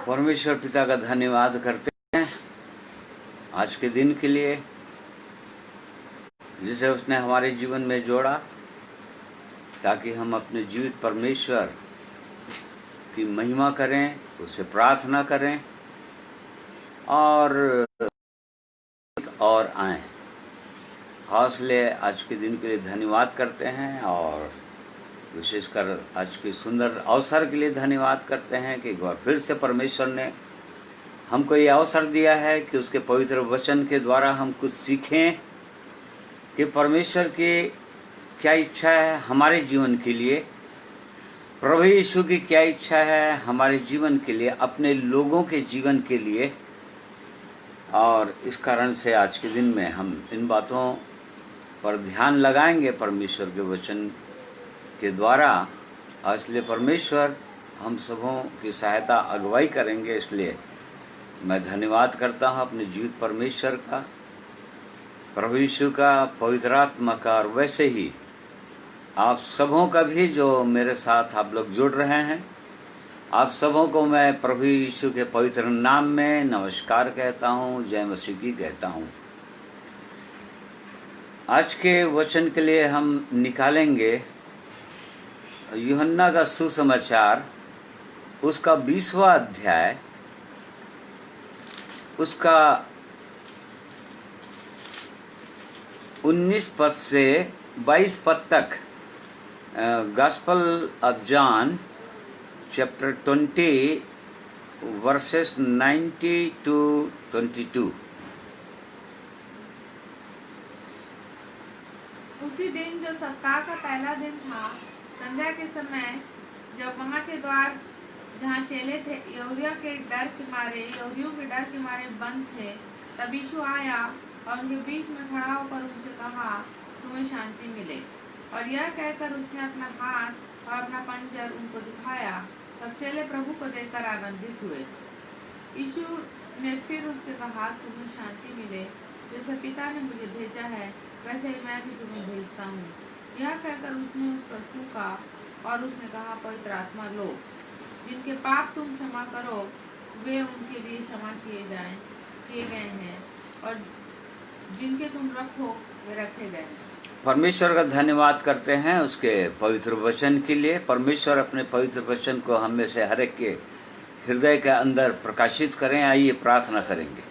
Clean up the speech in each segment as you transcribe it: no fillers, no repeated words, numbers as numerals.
परमेश्वर पिता का धन्यवाद करते हैं आज के दिन के लिए जिसे उसने हमारे जीवन में जोड़ा, ताकि हम अपने जीवित परमेश्वर की महिमा करें, उससे प्रार्थना करें और आएं। हौसले आज के दिन के लिए धन्यवाद करते हैं और विशेषकर आज के सुंदर अवसर के लिए धन्यवाद करते हैं कि एक बार फिर से परमेश्वर ने हमको ये अवसर दिया है कि उसके पवित्र वचन के द्वारा हम कुछ सीखें कि परमेश्वर की क्या इच्छा है हमारे जीवन के लिए, प्रभु यीशु की क्या इच्छा है हमारे जीवन के लिए, अपने लोगों के जीवन के लिए। और इस कारण से आज के दिन में हम इन बातों पर ध्यान लगाएंगे परमेश्वर के वचन के द्वारा। और इसलिए परमेश्वर हम सबों की सहायता अगुवाई करेंगे। इसलिए मैं धन्यवाद करता हूँ अपने जीवित परमेश्वर का, प्रभु यीशु का, पवित्र आत्मा का, और वैसे ही आप सबों का भी जो मेरे साथ आप लोग जुड़ रहे हैं। आप सबों को मैं प्रभु यीशु के पवित्र नाम में नमस्कार कहता हूँ, जय मसीह की कहता हूँ। आज के वचन के लिए हम निकालेंगे यूहन्ना का सुसमाचार, उसका 20वां अध्याय, उसका 19 पद से 22 पद तक। Gospel of John chapter 20 versus 90 to 22। उसी दिन जो सप्ताह का पहला दिन था, संध्या के समय, जब वहां के द्वार जहाँ चेले थे यहूदियों के डर के मारे बंद थे, तब यीशु आया और उनके बीच में खड़ा होकर उनसे कहा, तुम्हें शांति मिले। और यह कहकर उसने अपना हाथ और अपना पंजर उनको दिखाया। तब चेले प्रभु को देखकर आनंदित हुए। यीशु ने फिर उनसे कहा, तुम्हें शांति मिले। जैसे पिता ने मुझे भेजा है, वैसे ही मैं भी तुम्हें भेजता हूँ। यह कहकर उसने उस पर फूंका और उसने कहा, पवित्र आत्मा लो। जिनके पाप तुम क्षमा करो, वे उनके लिए क्षमा किए गए हैं, और जिनके तुम रखो, वे रखे गए हैं। परमेश्वर का धन्यवाद करते हैं उसके पवित्र वचन के लिए। परमेश्वर अपने पवित्र वचन को हम में से हर एक के हृदय के अंदर प्रकाशित करें। आइए प्रार्थना करेंगे।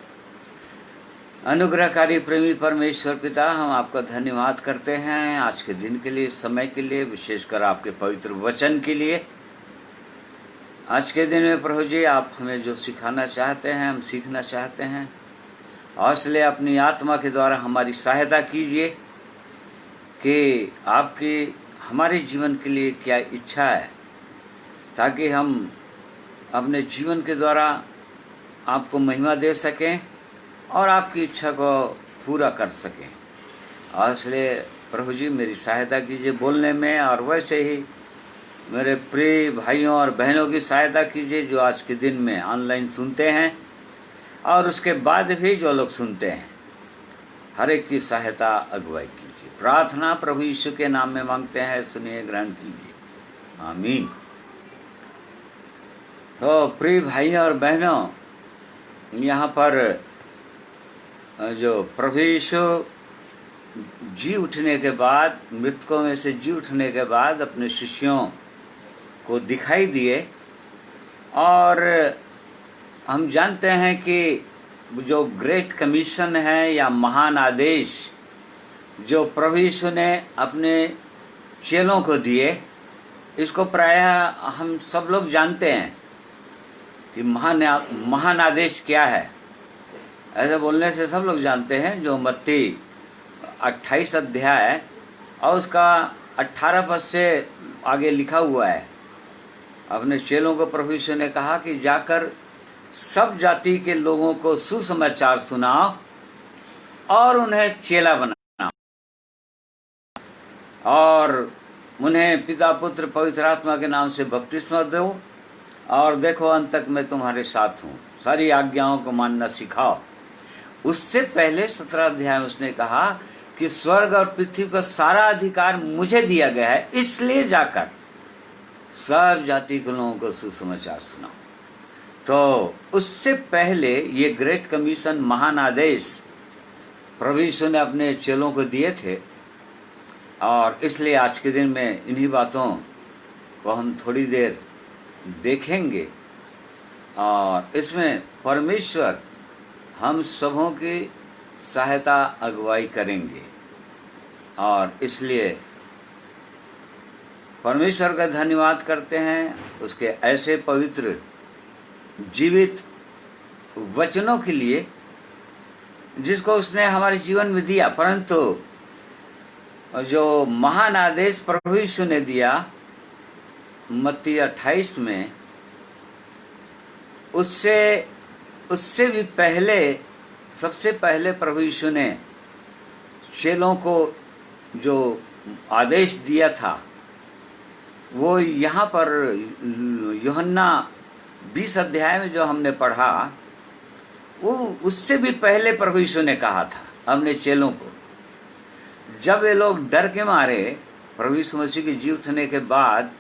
अनुग्रहकारी प्रेमी परमेश्वर पिता, हम आपका धन्यवाद करते हैं आज के दिन के लिए, इस समय के लिए, विशेषकर आपके पवित्र वचन के लिए। आज के दिन में प्रभु जी, आप हमें जो सिखाना चाहते हैं, हम सीखना चाहते हैं। और इसलिए अपनी आत्मा के द्वारा हमारी सहायता कीजिए कि आपकी हमारे जीवन के लिए क्या इच्छा है, ताकि हम अपने जीवन के द्वारा आपको महिमा दे सकें और आपकी इच्छा को पूरा कर सकें। और इसलिए प्रभु जी, मेरी सहायता कीजिए बोलने में, और वैसे ही मेरे प्रिय भाइयों और बहनों की सहायता कीजिए जो आज के दिन में ऑनलाइन सुनते हैं, और उसके बाद भी जो लोग सुनते हैं, हर एक की सहायता अगुवाई कीजिए। प्रार्थना प्रभु यीशु के नाम में मांगते हैं, सुनिए, ग्रहण कीजिए, आमीन। तो प्रिय भाइयों और बहनों, यहाँ पर जो प्रभु यीशु जी उठने के बाद, मृतकों में से जी उठने के बाद अपने शिष्यों को दिखाई दिए, और हम जानते हैं कि जो ग्रेट कमीशन है या महान आदेश जो प्रभु यीशु ने अपने चेलों को दिए, इसको प्रायः हम सब लोग जानते हैं कि महान आदेश क्या है। ऐसे बोलने से सब लोग जानते हैं, जो मत्ती 28 अध्याय और उसका 18 पद से आगे लिखा हुआ है। अपने चेलों को प्रभु यीशु ने कहा कि जाकर सब जाति के लोगों को सुसमाचार सुनाओ और उन्हें चेला बनाओ, और उन्हें पिता, पुत्र, पवित्र आत्मा के नाम से बपतिस्मा दो, और देखो अंत तक मैं तुम्हारे साथ हूँ, सारी आज्ञाओं को मानना सिखाओ। उससे पहले 17 अध्याय में उसने कहा कि स्वर्ग और पृथ्वी का सारा अधिकार मुझे दिया गया है, इसलिए जाकर सब जाति के लोगों को सुसमाचार सुनाओ। तो उससे पहले ये ग्रेट कमीशन, महान आदेश प्रभु यीशु ने अपने चेलों को दिए थे, और इसलिए आज के दिन में इन्हीं बातों को हम थोड़ी देर देखेंगे, और इसमें परमेश्वर हम सबों की सहायता अगुवाई करेंगे। और इसलिए परमेश्वर का धन्यवाद करते हैं उसके ऐसे पवित्र जीवित वचनों के लिए जिसको उसने हमारे जीवन में दिया। परंतु जो महान आदेश प्रभु यीशु ने दिया मत्ती 28 में, उससे भी पहले, सबसे पहले प्रभु यीशु ने चेलों को जो आदेश दिया था वो यहाँ पर यूहन्ना 20 अध्याय में जो हमने पढ़ा, वो उससे भी पहले प्रभु यीशु ने कहा था अपने चेलों को। जब ये लोग डर के मारे प्रभु यीशु मसीह के जी उठने के बाद,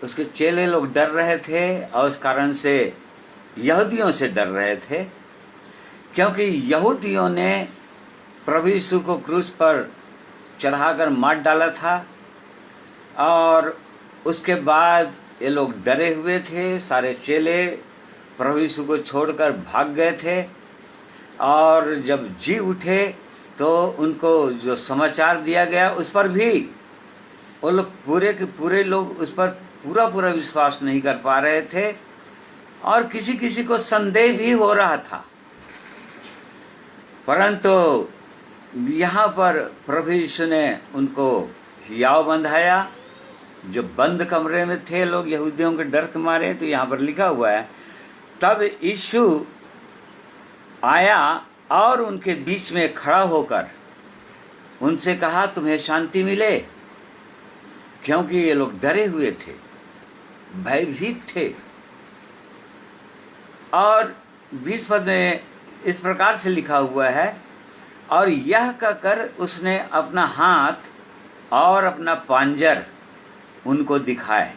उसके चेले लोग डर रहे थे, और उस कारण से यहूदियों से डर रहे थे, क्योंकि यहूदियों ने प्रभु यीशु को क्रूस पर चढ़ाकर मार डाला था। और उसके बाद ये लोग डरे हुए थे, सारे चेले प्रभु यीशु को छोड़कर भाग गए थे। और जब जी उठे तो उनको जो समाचार दिया गया उस पर भी वो लोग पूरे के पूरे लोग उस पर पूरा विश्वास नहीं कर पा रहे थे, और किसी किसी को संदेह भी हो रहा था। परंतु यहाँ पर प्रभु यीशु ने उनको हियाव बंधाया। जो बंद कमरे में थे लोग यहूदियों के डर के मारे, तो यहाँ पर लिखा हुआ है, तब यीशु आया और उनके बीच में खड़ा होकर उनसे कहा, तुम्हें शांति मिले। क्योंकि ये लोग डरे हुए थे, भयभीत थे। और 20 पद में इस प्रकार से लिखा हुआ है, और यह कहकर उसने अपना हाथ और अपना पांजर उनको दिखाए।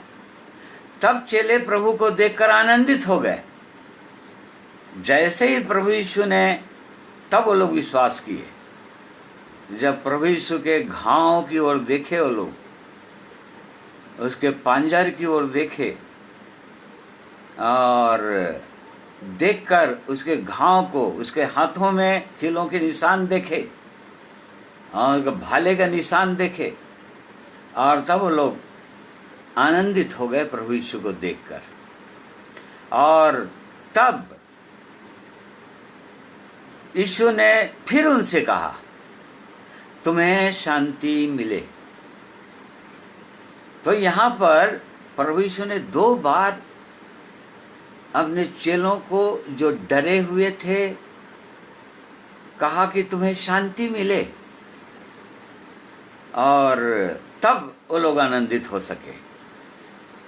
तब चेले प्रभु को देखकर आनंदित हो गए। जैसे ही प्रभु यीशु ने, तब वो लोग विश्वास किए। जब प्रभु यीशु के घाव की ओर देखे वो लोग, उसके पांजर की ओर देखे, और देखकर उसके घाव को, उसके हाथों में कीलों के निशान देखे, और भाले का निशान देखे, और तब वो लोग आनंदित हो गए प्रभु यीशु को देखकर। और तब यीशु ने फिर उनसे कहा, तुम्हें शांति मिले। तो यहाँ पर प्रभु यीशु ने 2 बार अपने चेलों को जो डरे हुए थे कहा कि तुम्हें शांति मिले, और तब वो लोग आनंदित हो सके,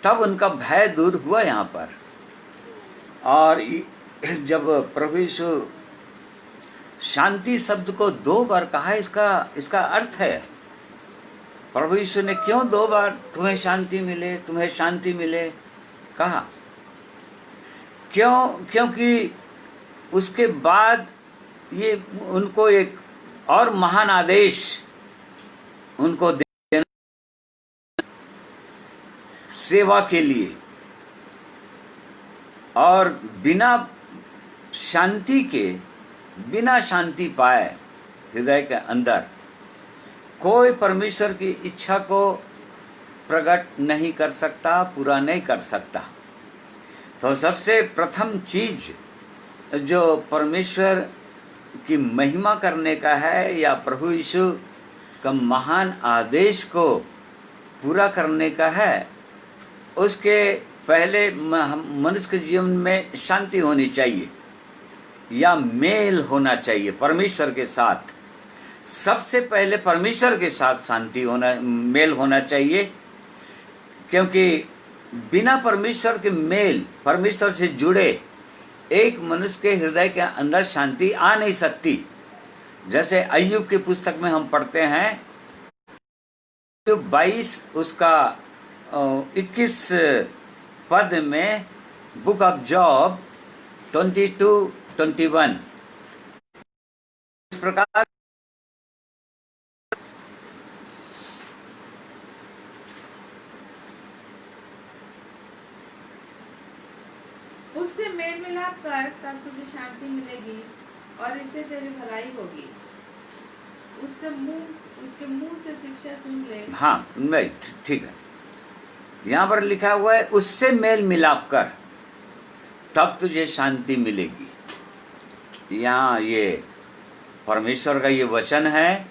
तब उनका भय दूर हुआ यहाँ पर। और जब प्रभु यीशु शांति शब्द को 2 बार कहा, इसका अर्थ है, प्रभु यीशु ने क्यों 2 बार तुम्हें शांति मिले, तुम्हें शांति मिले कहा? क्योंकि उसके बाद ये उनको एक और महान आदेश उनको देना, सेवा के लिए। और बिना शांति पाए हृदय के अंदर कोई परमेश्वर की इच्छा को प्रकट नहीं कर सकता, पूरा नहीं कर सकता। तो सबसे प्रथम चीज जो परमेश्वर की महिमा करने का है, या प्रभु यीशु का महान आदेश को पूरा करने का है, उसके पहले मनुष्य के जीवन में शांति होनी चाहिए, या मेल होना चाहिए परमेश्वर के साथ। सबसे पहले परमेश्वर के साथ शांति होना, मेल होना चाहिए, क्योंकि बिना परमेश्वर के मेल, परमेश्वर से जुड़े एक मनुष्य के हृदय के अंदर शांति आ नहीं सकती। जैसे अय्यूब की पुस्तक में हम पढ़ते हैं, अय्यूब 22 उसका 21 पद में बुक ऑफ जॉब 22:21। इस प्रकार उससे मेल मिलाप कर, तब तुझे शांति मिलेगी और इससे तेरी भलाई होगी। उसके मुंह से शिक्षा सुन ले। हाँ, नहीं, ठीक है। यहाँ पर लिखा हुआ है उससे मेल मिलाप कर, तब तुझे शांति मिलेगी। यहाँ ये परमेश्वर का ये वचन है।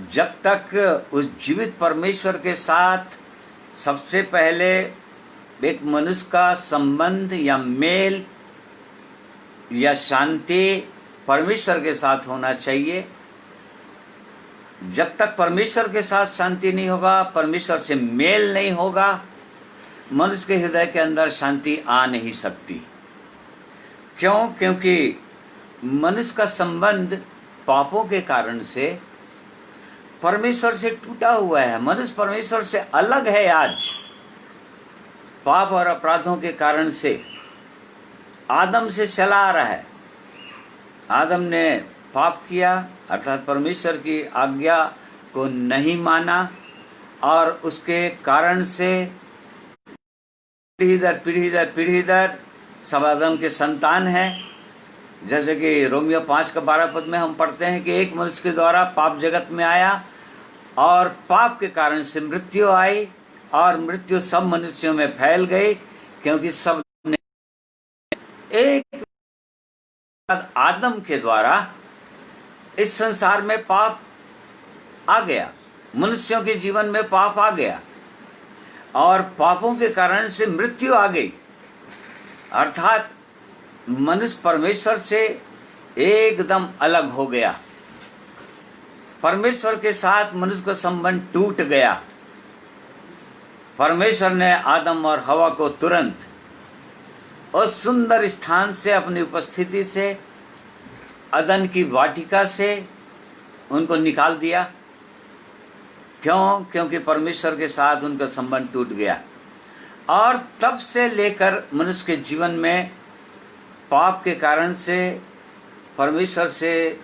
जब तक उस जीवित परमेश्वर के साथ सबसे पहले एक मनुष्य का संबंध या मेल या शांति परमेश्वर के साथ होना चाहिए। जब तक परमेश्वर के साथ शांति नहीं होगा, परमेश्वर से मेल नहीं होगा, मनुष्य के हृदय के अंदर शांति आ नहीं सकती। क्यों? क्योंकि मनुष्य का संबंध पापों के कारण से परमेश्वर से टूटा हुआ है। मनुष्य परमेश्वर से अलग है आज, पाप और अपराधों के कारण से। आदम से चला आ रहा है। आदम ने पाप किया, अर्थात परमेश्वर की आज्ञा को नहीं माना, और उसके कारण से पीढ़ी दर सब आदम के संतान हैं। जैसे कि रोमियो 5:12 में हम पढ़ते हैं कि एक मनुष्य के द्वारा पाप जगत में आया और पाप के कारण से मृत्यु आई, और मृत्यु सब मनुष्यों में फैल गई, क्योंकि सब ने एक आदम के द्वारा इस संसार में पाप आ गया। मनुष्यों के जीवन में पाप आ गया और पापों के कारण से मृत्यु आ गई। अर्थात मनुष्य परमेश्वर से एकदम अलग हो गया। परमेश्वर के साथ मनुष्य का संबंध टूट गया। परमेश्वर ने आदम और हवा को तुरंत उस सुंदर स्थान से, अपनी उपस्थिति से, अदन की वाटिका से उनको निकाल दिया। क्यों? क्योंकि परमेश्वर के साथ उनका संबंध टूट गया। और तब से लेकर मनुष्य के जीवन में पाप के कारण से परमेश्वर से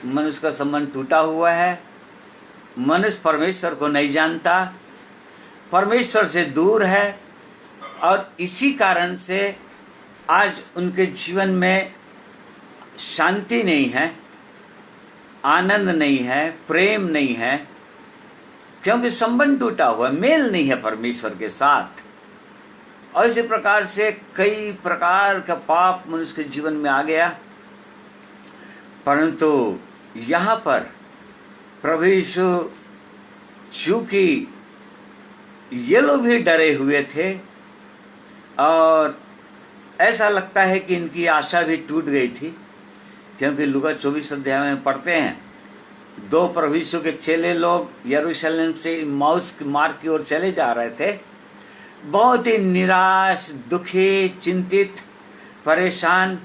मनुष्य का संबंध टूटा हुआ है। मनुष्य परमेश्वर को नहीं जानता, परमेश्वर से दूर है, और इसी कारण से आज उनके जीवन में शांति नहीं है, आनंद नहीं है, प्रेम नहीं है, क्योंकि संबंध टूटा हुआ, मेल नहीं है परमेश्वर के साथ। और इसी प्रकार से कई प्रकार का पाप मनुष्य के जीवन में आ गया। परंतु यहाँ पर प्रभु यीशु, चूंकि ये लोग भी डरे हुए थे और ऐसा लगता है कि इनकी आशा भी टूट गई थी, क्योंकि लूका 24 में पढ़ते हैं, 2 प्रभु यीशु के चेले लोग यरूशलेम से इम्माउस मार्ग की ओर चले जा रहे थे, बहुत ही निराश, दुखी, चिंतित, परेशान,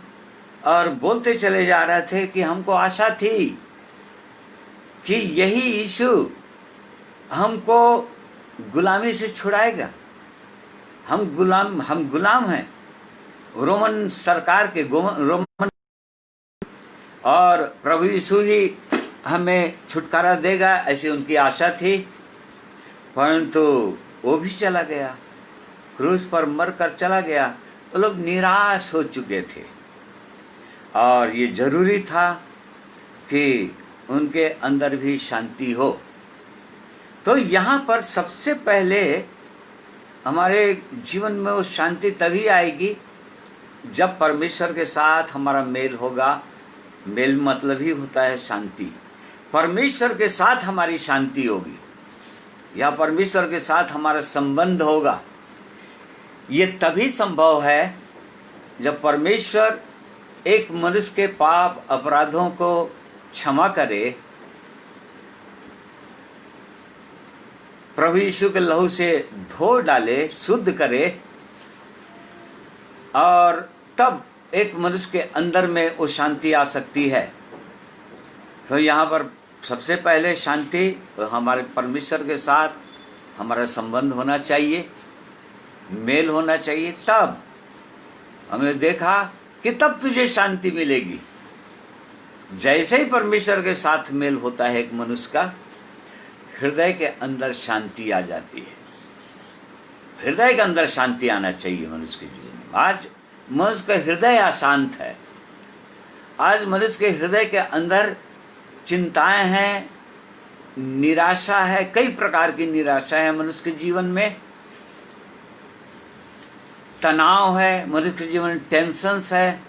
और बोलते चले जा रहे थे कि हमको आशा थी कि यही यीशु हमको गुलामी से छुड़ाएगा। हम गुलाम हैं रोमन सरकार के, रोमन, और प्रभु यीशु ही हमें छुटकारा देगा, ऐसी उनकी आशा थी। परंतु वो भी चला गया, क्रूस पर मरकर चला गया। वो लोग निराश हो चुके थे और ये जरूरी था कि उनके अंदर भी शांति हो। तो यहाँ पर सबसे पहले हमारे जीवन में वो शांति तभी आएगी जब परमेश्वर के साथ हमारा मेल होगा। मेल मतलब ही होता है शांति। परमेश्वर के साथ हमारी शांति होगी या परमेश्वर के साथ हमारा संबंध होगा। ये तभी संभव है जब परमेश्वर एक मनुष्य के पाप अपराधों को क्षमा करे, प्रभु यीशु के लहू से धो डाले, शुद्ध करे, और तब एक मनुष्य के अंदर में वो शांति आ सकती है। तो यहाँ पर सबसे पहले शांति हमारे परमेश्वर के साथ हमारा संबंध होना चाहिए, मेल होना चाहिए, तब हमने देखा कि तब तुझे शांति मिलेगी। जैसे ही परमेश्वर के साथ मेल होता है एक मनुष्य का, हृदय के अंदर शांति आ जाती है। हृदय के अंदर शांति आना चाहिए मनुष्य के जीवन में। आज मनुष्य का हृदय अशांत है। आज मनुष्य के हृदय के अंदर चिंताएं हैं, निराशा है, कई प्रकार की निराशा है मनुष्य के जीवन में, तनाव है, मनुष्य के जीवन में टेंशन्स है,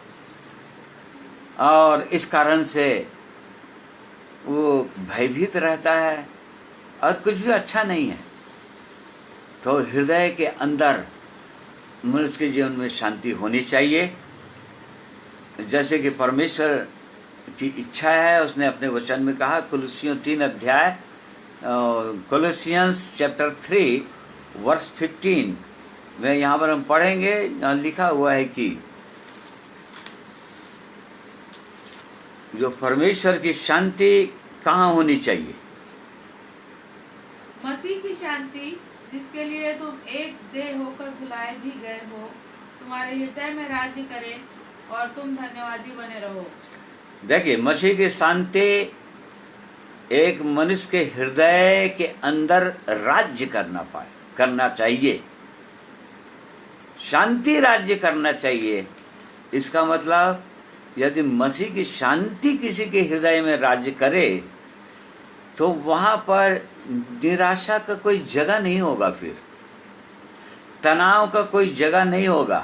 और इस कारण से वो भयभीत रहता है और कुछ भी अच्छा नहीं है। तो हृदय के अंदर मनुष्य के जीवन में शांति होनी चाहिए, जैसे कि परमेश्वर की इच्छा है। उसने अपने वचन में कहा, कुलुसियों 3 अध्याय, कोलोसियंस चैप्टर 3 वर्स 15 में यहाँ पर हम पढ़ेंगे, यहाँ लिखा हुआ है कि जो परमेश्वर की शांति कहाँ होनी चाहिए? मसीह की शांति, जिसके लिए तुम एक देह होकर बुलाए भी गए हो, तुम्हारे हृदय में राज्य करे और तुम धन्यवादी बने रहो। देखिए, मसीह की शांति एक मनुष्य के हृदय के अंदर राज्य करना चाहिए। शांति राज्य करना चाहिए। इसका मतलब यदि मसीह की शांति किसी के हृदय में राज्य करे तो वहाँ पर निराशा का कोई जगह नहीं होगा, फिर तनाव का कोई जगह नहीं होगा,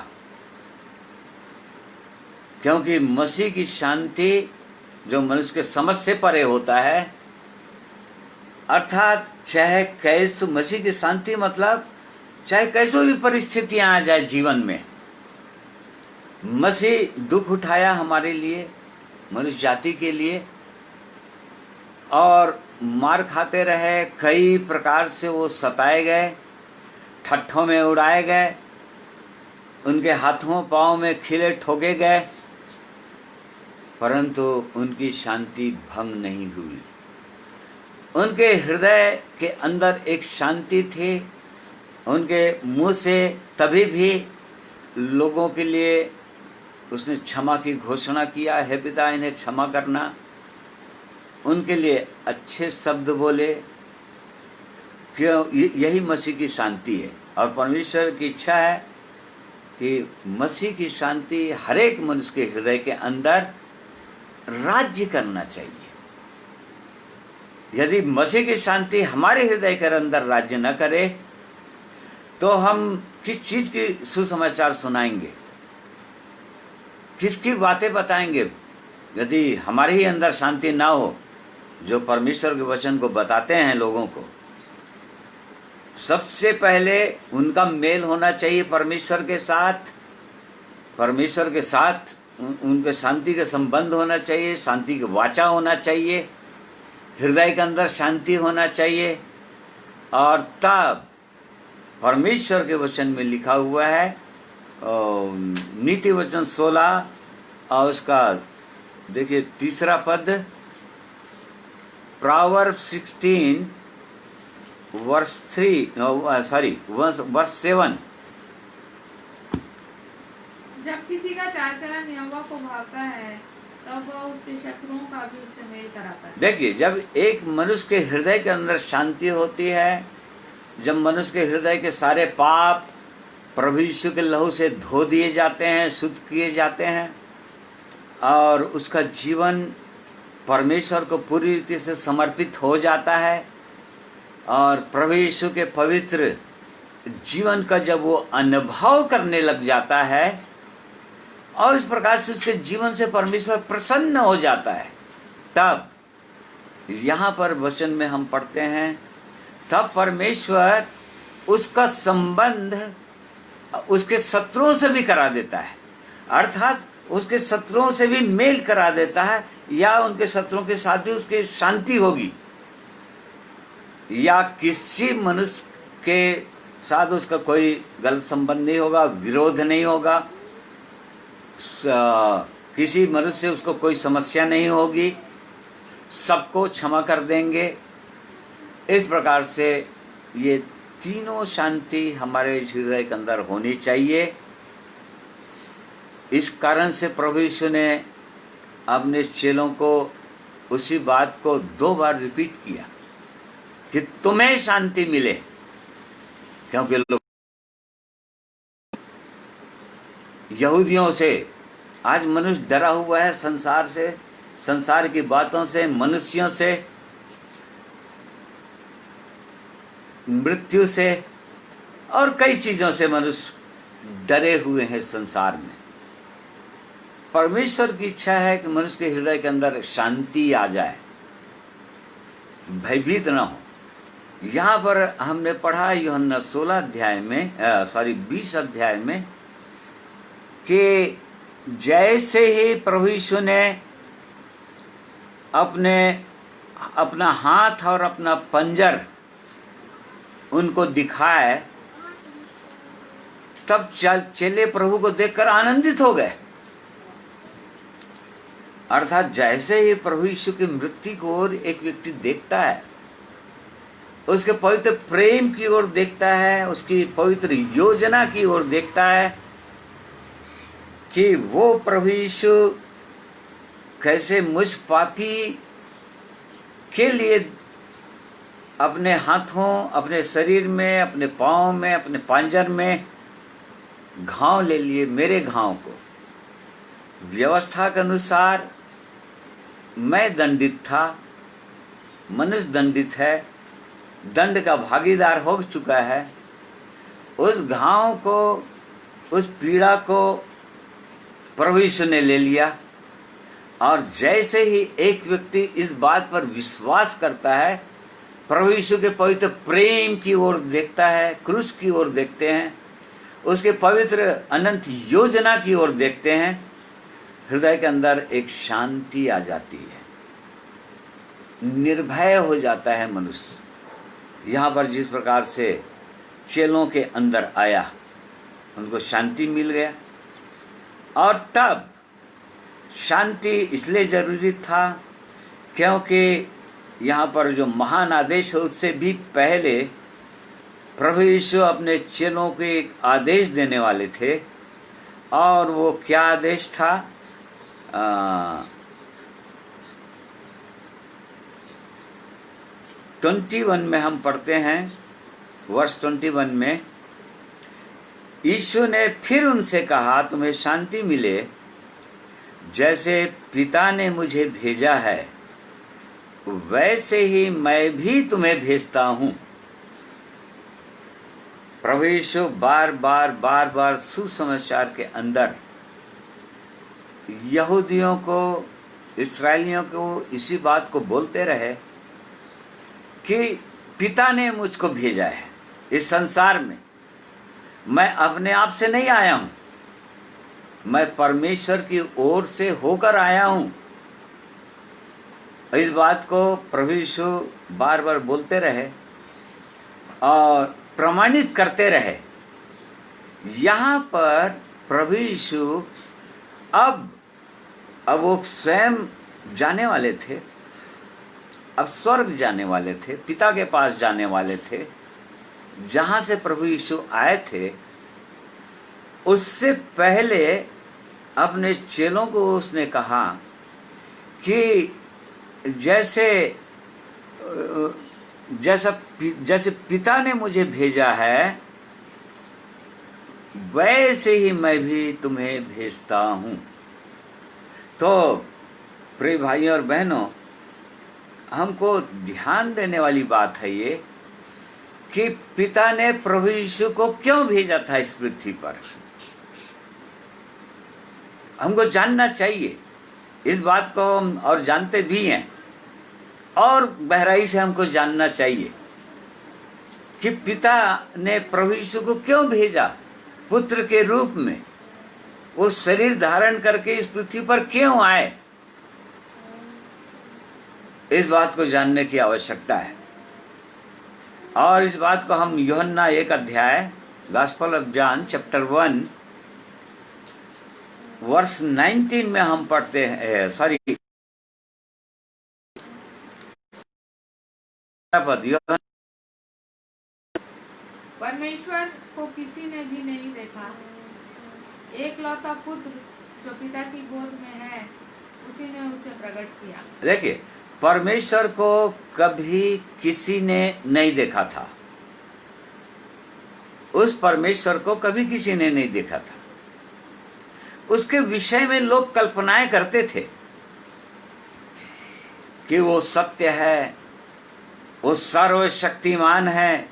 क्योंकि मसीह की शांति जो मनुष्य के समझ से परे होता है, अर्थात चाहे कैसे, मसीह की शांति मतलब चाहे कैसो भी परिस्थितियां आ जाए जीवन में, मसीह दुख उठाया हमारे लिए, मनुष्य जाति के लिए, और मार खाते रहे, कई प्रकार से वो सताए गए, ठट्ठों में उड़ाए गए, उनके हाथों पाँव में खिले ठोके गए, परंतु उनकी शांति भंग नहीं हुई। उनके हृदय के अंदर एक शांति थी। उनके मुंह से तभी भी लोगों के लिए उसने क्षमा की घोषणा किया, हे पिता इन्हें क्षमा करना। उनके लिए अच्छे शब्द बोले, क्यों? यही मसीह की शांति है। और परमेश्वर की इच्छा है कि मसीह की शांति हर एक मनुष्य के हृदय के अंदर राज्य करना चाहिए। यदि मसीह की शांति हमारे हृदय के अंदर राज्य न करे तो हम किस चीज की सुसमाचार सुनाएंगे, किसकी बातें बताएंगे? यदि हमारे ही अंदर शांति ना हो, जो परमेश्वर के वचन को बताते हैं लोगों को, सबसे पहले उनका मेल होना चाहिए परमेश्वर के साथ। परमेश्वर के साथ उनके शांति के संबंध होना चाहिए, शांति की वाचा होना चाहिए, हृदय के अंदर शांति होना चाहिए। और तब परमेश्वर के वचन में लिखा हुआ है, नीति वचन 16 और उसका देखिए 3 पद, प्रोवर्ब 16 वर्स 7। जब किसी का चाल चलन यहोवा को भावता है तब वह उसके शत्रुओं का भी उससे मेल कराता है। देखिए, जब एक मनुष्य के हृदय के अंदर शांति होती है, जब मनुष्य के हृदय के सारे पाप प्रभु यीशु के लहू से धो दिए जाते हैं, शुद्ध किए जाते हैं, और उसका जीवन परमेश्वर को पूरी रीति से समर्पित हो जाता है, और प्रभु यीशु के पवित्र जीवन का जब वो अनुभव करने लग जाता है और इस प्रकार से उसके जीवन से परमेश्वर प्रसन्न हो जाता है, तब यहाँ पर वचन में हम पढ़ते हैं, तब परमेश्वर उसका संबंध उसके शत्रुओं से भी करा देता है। अर्थात उसके शत्रुओं से भी मेल करा देता है, या उनके शत्रुओं के साथ भी उसकी शांति होगी, या किसी मनुष्य के साथ उसका कोई गलत संबंध नहीं होगा, विरोध नहीं होगा, किसी मनुष्य से उसको कोई समस्या नहीं होगी, सबको क्षमा कर देंगे। इस प्रकार से ये तीनों शांति हमारे हृदय के अंदर होनी चाहिए। इस कारण से प्रभु यीशु ने अपने चेलों को उसी बात को 2 बार रिपीट किया कि तुम्हें शांति मिले, क्योंकि लोग यहूदियों से, आज मनुष्य डरा हुआ है संसार से, संसार की बातों से, मनुष्यों से, मृत्यु से और कई चीजों से मनुष्य डरे हुए हैं संसार में। परमेश्वर की इच्छा है कि मनुष्य के हृदय के अंदर शांति आ जाए, भयभीत न हो। यहाँ पर हमने पढ़ा यूहन्ना 16 अध्याय में 20 अध्याय में कि जैसे ही प्रभु यीशु ने अपना हाथ और अपना पंजर उनको दिखाए, तब चेले प्रभु को देखकर आनंदित हो गए। अर्थात जैसे ही प्रभु यीशु की मृत्यु की ओर एक व्यक्ति देखता है, उसके पवित्र प्रेम की ओर देखता है, उसकी पवित्र योजना की ओर देखता है कि वो प्रभु यीशु कैसे मुझ पापी के लिए अपने हाथों, अपने शरीर में, अपने पाँव में, अपने पांजर में घाव ले लिए, मेरे घाव को। व्यवस्था के अनुसार मैं दंडित था, मनुष्य दंडित है, दंड का भागीदार हो चुका है। उस घाव को, उस पीड़ा को प्रभु यीशु ने ले लिया। और जैसे ही एक व्यक्ति इस बात पर विश्वास करता है, प्रभु यीशु के पवित्र प्रेम की ओर देखता है, क्रूस की ओर देखते हैं, उसके पवित्र अनंत योजना की ओर देखते हैं, हृदय के अंदर एक शांति आ जाती है, निर्भय हो जाता है मनुष्य। यहाँ पर जिस प्रकार से चेलों के अंदर आया, उनको शांति मिल गया। और तब शांति इसलिए जरूरी था क्योंकि यहाँ पर जो महान आदेश है उससे भी पहले प्रभु यीशु अपने चेलों को एक आदेश देने वाले थे। और वो क्या आदेश था? 21 में हम पढ़ते हैं, वर्ष 21 में, यीशु ने फिर उनसे कहा, तुम्हें शांति मिले। जैसे पिता ने मुझे भेजा है वैसे ही मैं भी तुम्हें भेजता हूँ। प्रभु यीशु बार बार सुसमाचार के अंदर यहूदियों को, इस्राएलियों को इसी बात को बोलते रहे कि पिता ने मुझको भेजा है इस संसार में। मैं अपने आप से नहीं आया हूँ, मैं परमेश्वर की ओर से होकर आया हूँ। इस बात को प्रभु यीशु बार बार बोलते रहे और प्रमाणित करते रहे। यहाँ पर प्रभु यीशु अब वो स्वयं जाने वाले थे, अब स्वर्ग जाने वाले थे, पिता के पास जाने वाले थे। जहाँ से प्रभु यीशु आए थे उससे पहले अपने चेलों को उसने कहा कि जैसे पिता ने मुझे भेजा है वैसे ही मैं भी तुम्हें भेजता हूँ। तो प्रिय भाइयों और बहनों, हमको ध्यान देने वाली बात है ये कि पिता ने प्रभु यीशु को क्यों भेजा था इस पृथ्वी पर। हमको जानना चाहिए इस बात को, हम और जानते भी हैं, और गहराई से हमको जानना चाहिए कि पिता ने प्रभु यीशु को क्यों भेजा, पुत्र के रूप में वो शरीर धारण करके इस पृथ्वी पर क्यों आए। इस बात को जानने की आवश्यकता है। और इस बात को हम यूहन्ना 1 अध्याय, गॉस्पेल ऑफ जॉन चैप्टर 1 वर्ष 19 में हम पढ़ते हैं। परमेश्वर को किसी ने भी नहीं देखा, एक लौता पुत्र जो पिता की गोद में है, उसी ने उसे प्रकट किया। देखिए, परमेश्वर को कभी किसी ने नहीं देखा था। उस परमेश्वर को कभी किसी ने नहीं देखा था। उसके विषय में लोग कल्पनाएं करते थे कि वो सत्य है, वो सर्वशक्तिमान है।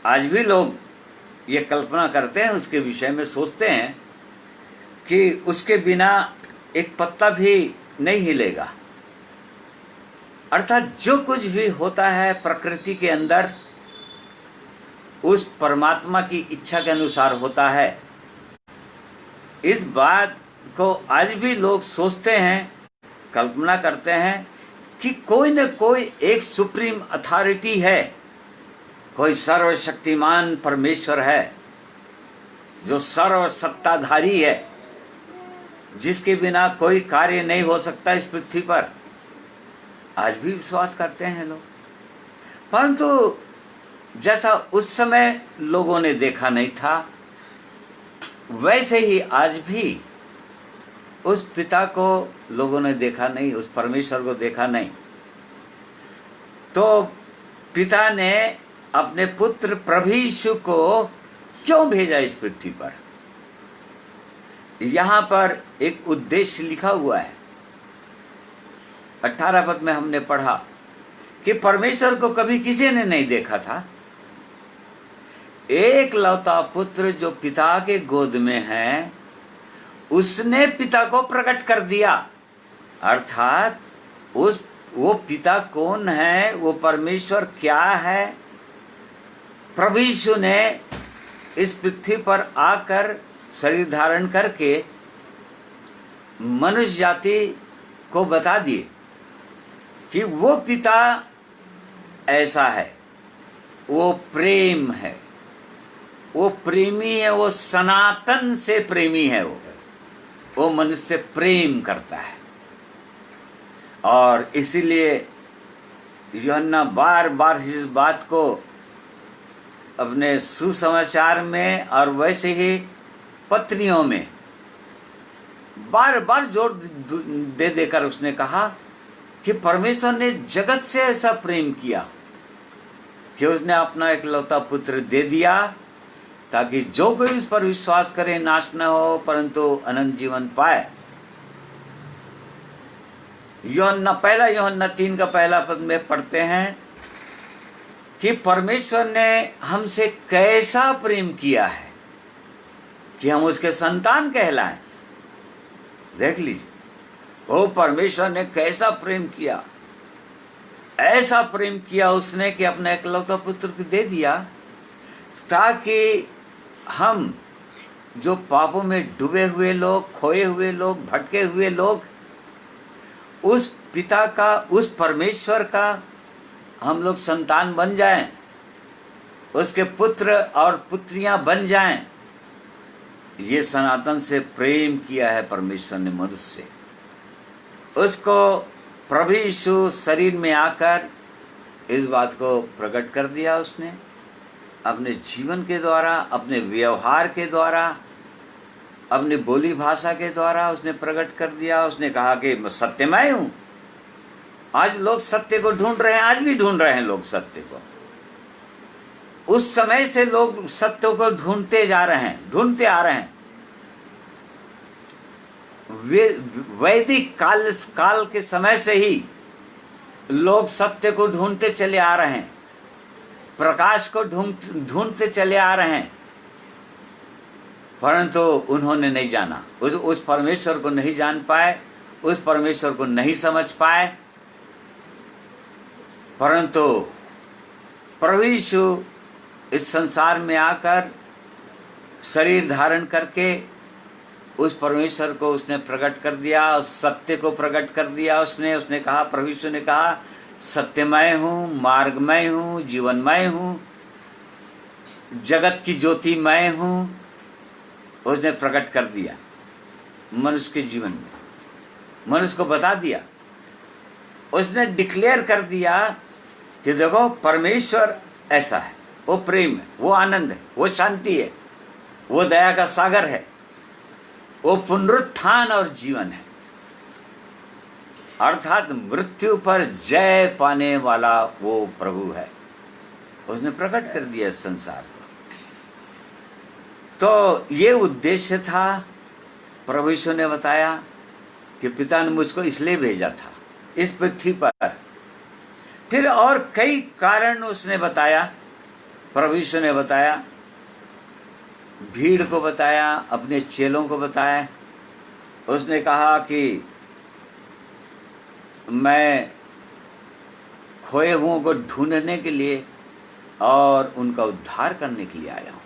आज भी लोग ये कल्पना करते हैं, उसके विषय में सोचते हैं कि उसके बिना एक पत्ता भी नहीं हिलेगा। अर्थात जो कुछ भी होता है प्रकृति के अंदर, उस परमात्मा की इच्छा के अनुसार होता है। इस बात को आज भी लोग सोचते हैं, कल्पना करते हैं कि कोई न कोई एक सुप्रीम अथॉरिटी है, कोई सर्वशक्तिमान परमेश्वर है जो सर्वसत्ताधारी है, जिसके बिना कोई कार्य नहीं हो सकता इस पृथ्वी पर। आज भी विश्वास करते हैं लोग, परंतु जैसा उस समय लोगों ने देखा नहीं था, वैसे ही आज भी उस पिता को लोगों ने देखा नहीं, उस परमेश्वर को देखा नहीं। तो पिता ने अपने पुत्र प्रभु यीशु को क्यों भेजा इस पृथ्वी पर? यहाँ पर एक उद्देश्य लिखा हुआ है। 18 पद में हमने पढ़ा कि परमेश्वर को कभी किसी ने नहीं देखा था। एक लौता पुत्र जो पिता के गोद में है, उसने पिता को प्रकट कर दिया। अर्थात वो पिता कौन है, वो परमेश्वर क्या है, प्रभु यीशु ने इस पृथ्वी पर आकर शरीर धारण करके मनुष्य जाति को बता दिए कि वो पिता ऐसा है, वो प्रेम है, वो प्रेमी है, वो सनातन से प्रेमी है। वो मनुष्य से प्रेम करता है। और इसीलिए यूहन्ना बार बार इस बात को अपने सुसमाचार में और वैसे ही पत्रियों में बार बार जोर दे देकर उसने कहा कि परमेश्वर ने जगत से ऐसा प्रेम किया कि उसने अपना इकलौता पुत्र दे दिया, ताकि जो कोई उस पर विश्वास करे नाश न हो परंतु अनंत जीवन पाए। यूहन्ना 3 का पहला पद में पढ़ते हैं कि परमेश्वर ने हमसे कैसा प्रेम किया है कि हम उसके संतान कहलाएं। देख लीजिए, वो परमेश्वर ने कैसा प्रेम किया। ऐसा प्रेम किया उसने कि अपने इकलौता पुत्र को दे दिया, ताकि हम जो पापों में डूबे हुए लोग, खोए हुए लोग, भटके हुए लोग, उस पिता का, उस परमेश्वर का हम लोग संतान बन जाएं, उसके पुत्र और पुत्रियां बन जाएं। ये सनातन से प्रेम किया है परमेश्वर ने मनुष्य से। उसको प्रभु यीशु शरीर में आकर इस बात को प्रकट कर दिया। उसने अपने जीवन के द्वारा, अपने व्यवहार के द्वारा, अपनी बोली भाषा के द्वारा उसने प्रकट कर दिया। उसने कहा कि मैं सत्यमय हूँ। आज लोग सत्य को ढूंढ रहे हैं, आज भी ढूंढ रहे हैं लोग सत्य को। उस समय से लोग सत्य को ढूंढते जा रहे हैं, ढूंढते आ रहे हैं। वैदिक काल के समय से ही लोग सत्य को ढूंढते चले आ रहे हैं, प्रकाश को ढूंढते चले आ रहे हैं, परंतु उन्होंने नहीं जाना, उस परमेश्वर को नहीं जान पाए, उस परमेश्वर को नहीं समझ पाए। परंतु प्रभु यीशु इस संसार में आकर शरीर धारण करके उस परमेश्वर को उसने प्रकट कर दिया, उस सत्य को प्रकट कर दिया। उसने कहा, प्रभु यीशु ने कहा, सत्यमय हूँ, मार्गमय हूँ, जीवनमय हूँ, जगत की ज्योति मैं हूँ। उसने प्रकट कर दिया मनुष्य के जीवन में, मनुष्य को बता दिया। उसने डिक्लेयर कर दिया कि देखो परमेश्वर ऐसा है, वो प्रेम है, वो आनंद है, वो शांति है, वो दया का सागर है। वो पुनरुत्थान और जीवन है, अर्थात मृत्यु पर जय पाने वाला वो प्रभु है। उसने प्रकट कर दिया संसार को। तो ये उद्देश्य था। प्रभु यीशु ने बताया कि पिता ने मुझको इसलिए भेजा था इस पृथ्वी पर। फिर और कई कारण उसने बताया, प्रभु यीशु ने बताया, भीड़ को बताया, अपने चेलों को बताया। उसने कहा कि मैं खोए हुओं को ढूंढने के लिए और उनका उद्धार करने के लिए आया हूं।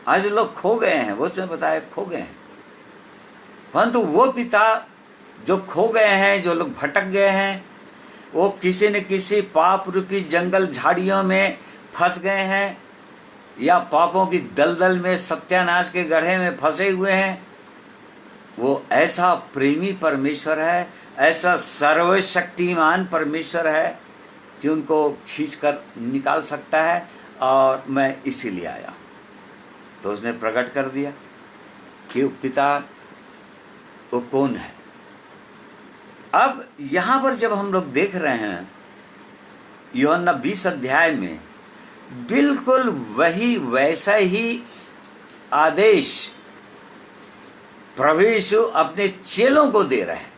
आज लोग खो गए हैं, वो उसने बताया खो गए हैं, परंतु वो पिता जो खो गए हैं, जो लोग भटक गए हैं, वो किसी न किसी पाप रूपी जंगल झाड़ियों में फंस गए हैं या पापों की दलदल में, सत्यानाश के गड्ढे में फंसे हुए हैं। वो ऐसा प्रेमी परमेश्वर है, ऐसा सर्वशक्तिमान परमेश्वर है कि उनको खींचकर निकाल सकता है, और मैं इसीलिए आया। तो उसने प्रकट कर दिया कि पिता वो कौन है। अब यहाँ पर जब हम लोग देख रहे हैं यूहन्ना 20 अध्याय में, बिल्कुल वही वैसा ही आदेश प्रभु यीशु अपने चेलों को दे रहे हैं,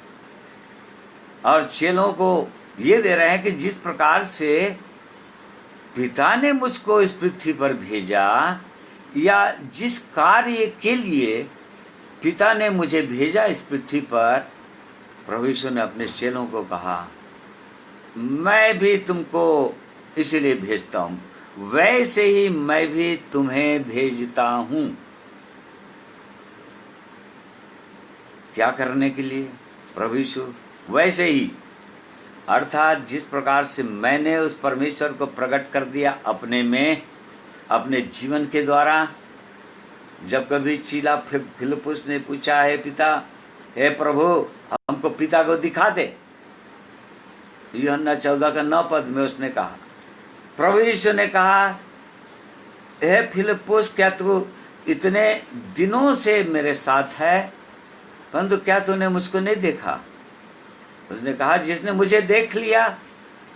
और चेलों को ये दे रहे हैं कि जिस प्रकार से पिता ने मुझको इस पृथ्वी पर भेजा, या जिस कार्य के लिए पिता ने मुझे भेजा इस पृथ्वी पर, प्रभु यीशु ने अपने चेलों को कहा मैं भी तुमको इसीलिए भेजता हूं, वैसे ही मैं भी तुम्हें भेजता हूं। क्या करने के लिए? प्रभु यीशु वैसे ही, अर्थात जिस प्रकार से मैंने उस परमेश्वर को प्रकट कर दिया अपने में, अपने जीवन के द्वारा। जब कभी चीला फिलिप्पुस ने पूछा, हे पिता, हे प्रभु, हमको पिता को दिखा दे, यूहन्ना 14:9 में उसने कहा, प्रभु यीशु ने कहा, हे फिलिप्पुस, क्या तू इतने दिनों से मेरे साथ है, परंतु क्या तूने मुझको नहीं देखा? उसने कहा, जिसने मुझे देख लिया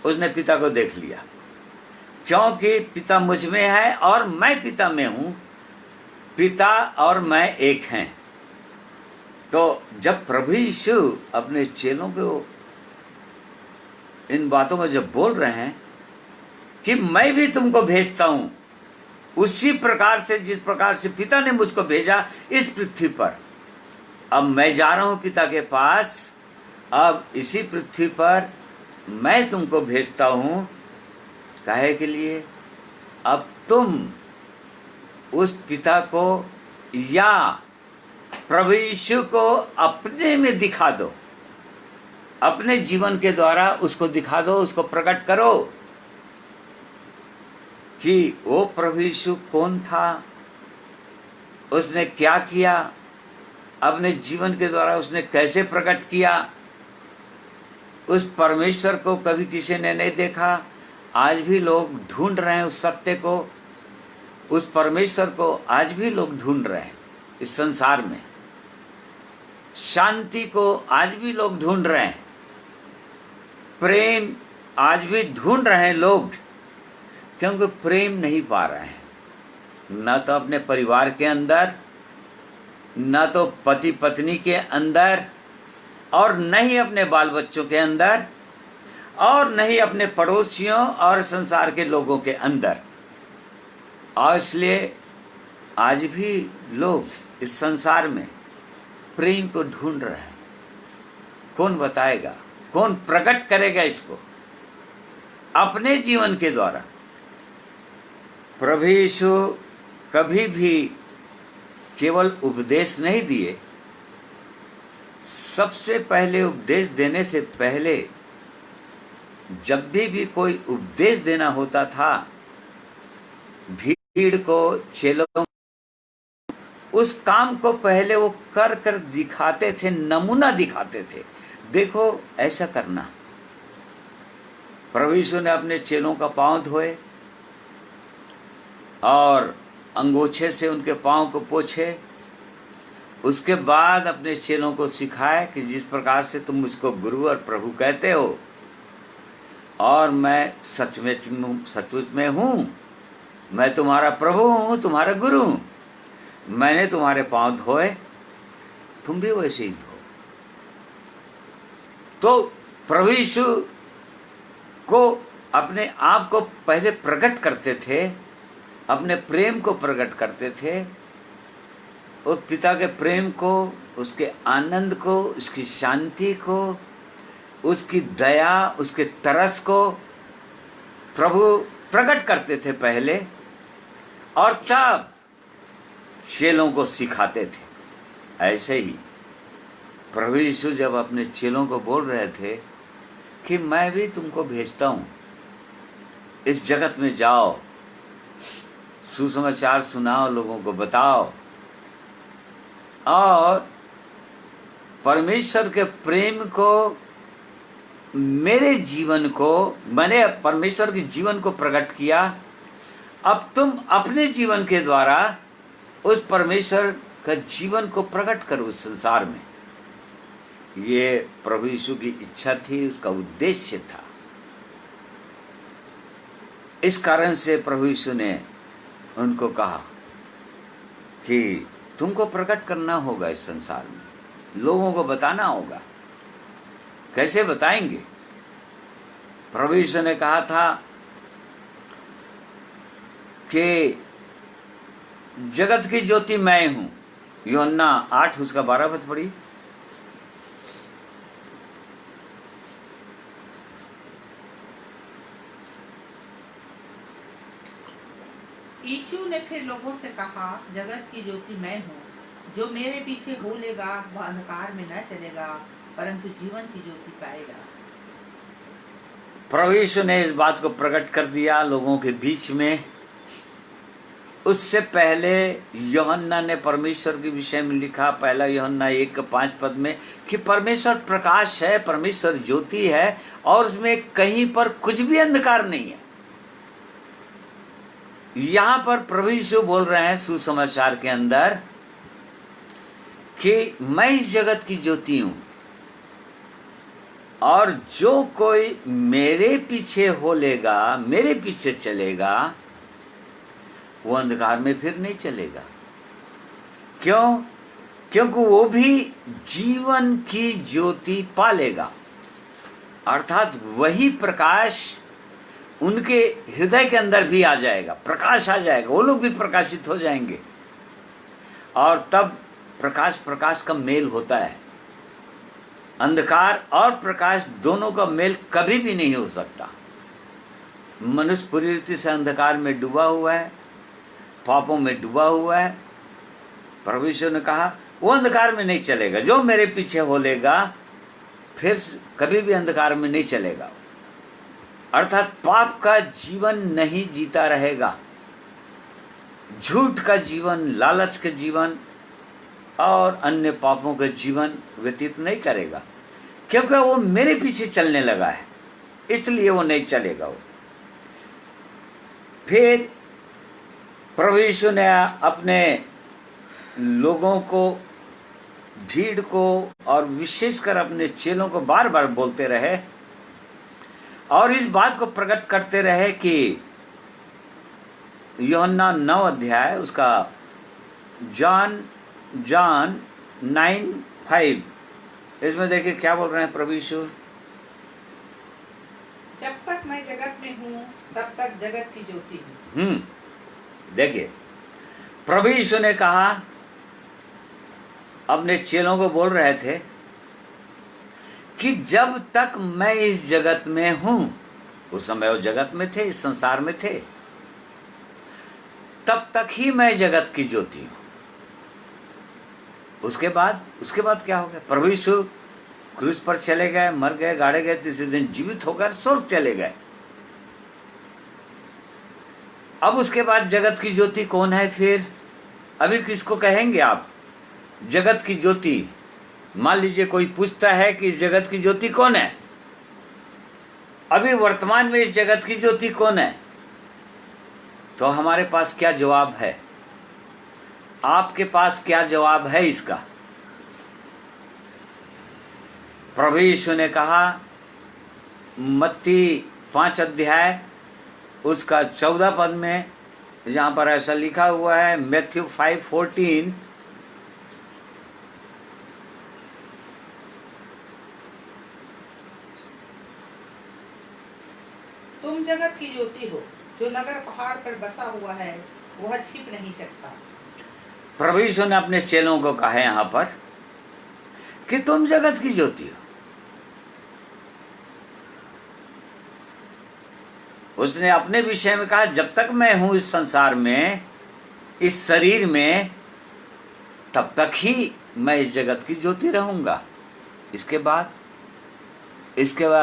उसने पिता को देख लिया, क्योंकि पिता मुझ में है और मैं पिता में हूं, पिता और मैं एक हैं। तो जब प्रभु यीशु अपने चेलों को इन बातों को जब बोल रहे हैं कि मैं भी तुमको भेजता हूं, उसी प्रकार से जिस प्रकार से पिता ने मुझको भेजा इस पृथ्वी पर, अब मैं जा रहा हूं पिता के पास, अब इसी पृथ्वी पर मैं तुमको भेजता हूं। काहे के लिए? अब तुम उस पिता को या प्रभु यीशु को अपने में दिखा दो, अपने जीवन के द्वारा उसको दिखा दो, उसको प्रकट करो कि वो प्रभु यीशु कौन था, उसने क्या किया, अपने जीवन के द्वारा उसने कैसे प्रकट किया। उस परमेश्वर को कभी किसी ने नहीं देखा, आज भी लोग ढूंढ रहे हैं उस सत्य को, उस परमेश्वर को आज भी लोग ढूंढ रहे हैं इस संसार में। शांति को आज भी लोग ढूंढ रहे हैं, प्रेम आज भी ढूंढ रहे हैं लोग, क्योंकि प्रेम नहीं पा रहे हैं, न तो अपने परिवार के अंदर, न तो पति पत्नी के अंदर, और न ही अपने बाल बच्चों के अंदर, और न ही अपने पड़ोसियों और संसार के लोगों के अंदर। और इसलिए आज भी लोग इस संसार में प्रेम को ढूंढ रहे हैं। कौन बताएगा, कौन प्रकट करेगा इसको अपने जीवन के द्वारा? प्रभु यीशु कभी भी केवल उपदेश नहीं दिए, सबसे पहले उपदेश देने से पहले जब भी कोई उपदेश देना होता था, भीड़ को, चेलों, उस काम को पहले वो कर कर दिखाते थे, नमूना दिखाते थे, देखो ऐसा करना। प्रभु यीशु ने अपने चेलों का पांव धोए और अंगोछे से उनके पांव को पोछे, उसके बाद अपने चेलों को सिखाए कि जिस प्रकार से तुम मुझको गुरु और प्रभु कहते हो, और मैं सचमुच में हूँ, मैं तुम्हारा प्रभु हूँ, तुम्हारा गुरु हूँ। मैंने तुम्हारे पांव धोए, तुम भी वैसे ही धो। तो प्रभु यीशु को अपने आप को पहले प्रकट करते थे, अपने प्रेम को प्रकट करते थे, और पिता के प्रेम को, उसके आनंद को, उसकी शांति को, उसकी दया, उसके तरस को प्रभु प्रकट करते थे पहले, और तब चेलों को सिखाते थे। ऐसे ही प्रभु यीशु जब अपने चेलों को बोल रहे थे कि मैं भी तुमको भेजता हूँ, इस जगत में जाओ, सुसमाचार सुनाओ, लोगों को बताओ, और परमेश्वर के प्रेम को, मेरे जीवन को, मैंने परमेश्वर के जीवन को प्रकट किया, अब तुम अपने जीवन के द्वारा उस परमेश्वर का जीवन को प्रकट करो उस संसार में। ये प्रभु यीशु की इच्छा थी, उसका उद्देश्य था। इस कारण से प्रभु यीशु ने उनको कहा कि तुमको प्रकट करना होगा इस संसार में, लोगों को बताना होगा। कैसे बताएंगे? प्रभु यीशु ने कहा था कि जगत की ज्योति मैं हूं। यूहन्ना 8 उसका 12 पद पढ़ी। यीशु ने फिर लोगों से कहा, जगत की ज्योति मैं हूँ, जो मेरे पीछे हो लेगा वह अंधकार में न चलेगा, परंतु जीवन की ज्योति पाएगा। प्रभु यीशु ने इस बात को प्रकट कर दिया लोगों के बीच में। उससे पहले यूहन्ना ने परमेश्वर के विषय में लिखा, पहला यूहन्ना 1:5 पद में, कि परमेश्वर प्रकाश है, परमेश्वर ज्योति है, और उसमें कहीं पर कुछ भी अंधकार नहीं है। यहां पर प्रभु यीशु बोल रहे हैं सुसमाचार के अंदर कि मैं इस जगत की ज्योति हूं, और जो कोई मेरे पीछे हो लेगा, मेरे पीछे चलेगा, वो अंधकार में फिर नहीं चलेगा। क्यों? क्योंकि वो भी जीवन की ज्योति पालेगा, अर्थात वही प्रकाश उनके हृदय के अंदर भी आ जाएगा, प्रकाश आ जाएगा, वो लोग भी प्रकाशित हो जाएंगे। और तब प्रकाश का मेल होता है। अंधकार और प्रकाश दोनों का मेल कभी भी नहीं हो सकता। मनुष्य पूरी रीति से अंधकार में डूबा हुआ है, पापों में डूबा हुआ है। प्रभु यीशु ने कहा वो अंधकार में नहीं चलेगा, जो मेरे पीछे हो लेगा फिर कभी भी अंधकार में नहीं चलेगा। अर्थात पाप का जीवन नहीं जीता रहेगा, झूठ का जीवन, लालच का जीवन और अन्य पापों का जीवन व्यतीत नहीं करेगा, क्योंकि वो मेरे पीछे चलने लगा है, इसलिए वो नहीं चलेगा। वो फिर प्रभु यीशु ने अपने लोगों को, भीड़ को और विशेषकर अपने चेलों को बार बार बोलते रहे और इस बात को प्रकट करते रहे कि यूहन्ना 9 अध्याय उसका जॉन 9:5, इसमें देखिए क्या बोल रहे हैं प्रभु यीशु। जब तक मैं जगत में हूँ तब तक जगत की ज्योति हूँ। देखिए प्रभु यीशु ने कहा, अपने चेलों को बोल रहे थे कि जब तक मैं इस जगत में हूं, उस समय वो जगत में थे, इस संसार में थे, तब तक ही मैं जगत की ज्योति हूं। उसके बाद क्या हो गया? प्रभु यीशु क्रूस पर चले गए, मर गए, गाड़े गए, तीसरे दिन जीवित होकर स्वर्ग चले गए। अब उसके बाद जगत की ज्योति कौन है? फिर अभी किसको कहेंगे आप जगत की ज्योति? मान लीजिए कोई पूछता है कि इस जगत की ज्योति कौन है, अभी वर्तमान में इस जगत की ज्योति कौन है, तो हमारे पास क्या जवाब है? आपके पास क्या जवाब है इसका? प्रभु यीशु ने कहा, मत्ती 5 अध्याय उसका 14 पद में, जहाँ पर ऐसा लिखा हुआ है, मैथ्यू 5:14, तुम जगत की ज्योति हो, जो नगर पहाड़ पर बसा हुआ है वह छिप नहीं सकता। प्रभु यीशु ने अपने चेलों को कहा यहाँ पर कि तुम जगत की ज्योति हो। उसने अपने विषय में कहा, जब तक मैं हूं इस संसार में, इस शरीर में, तब तक ही मैं इस जगत की ज्योति रहूंगा। इसके बाद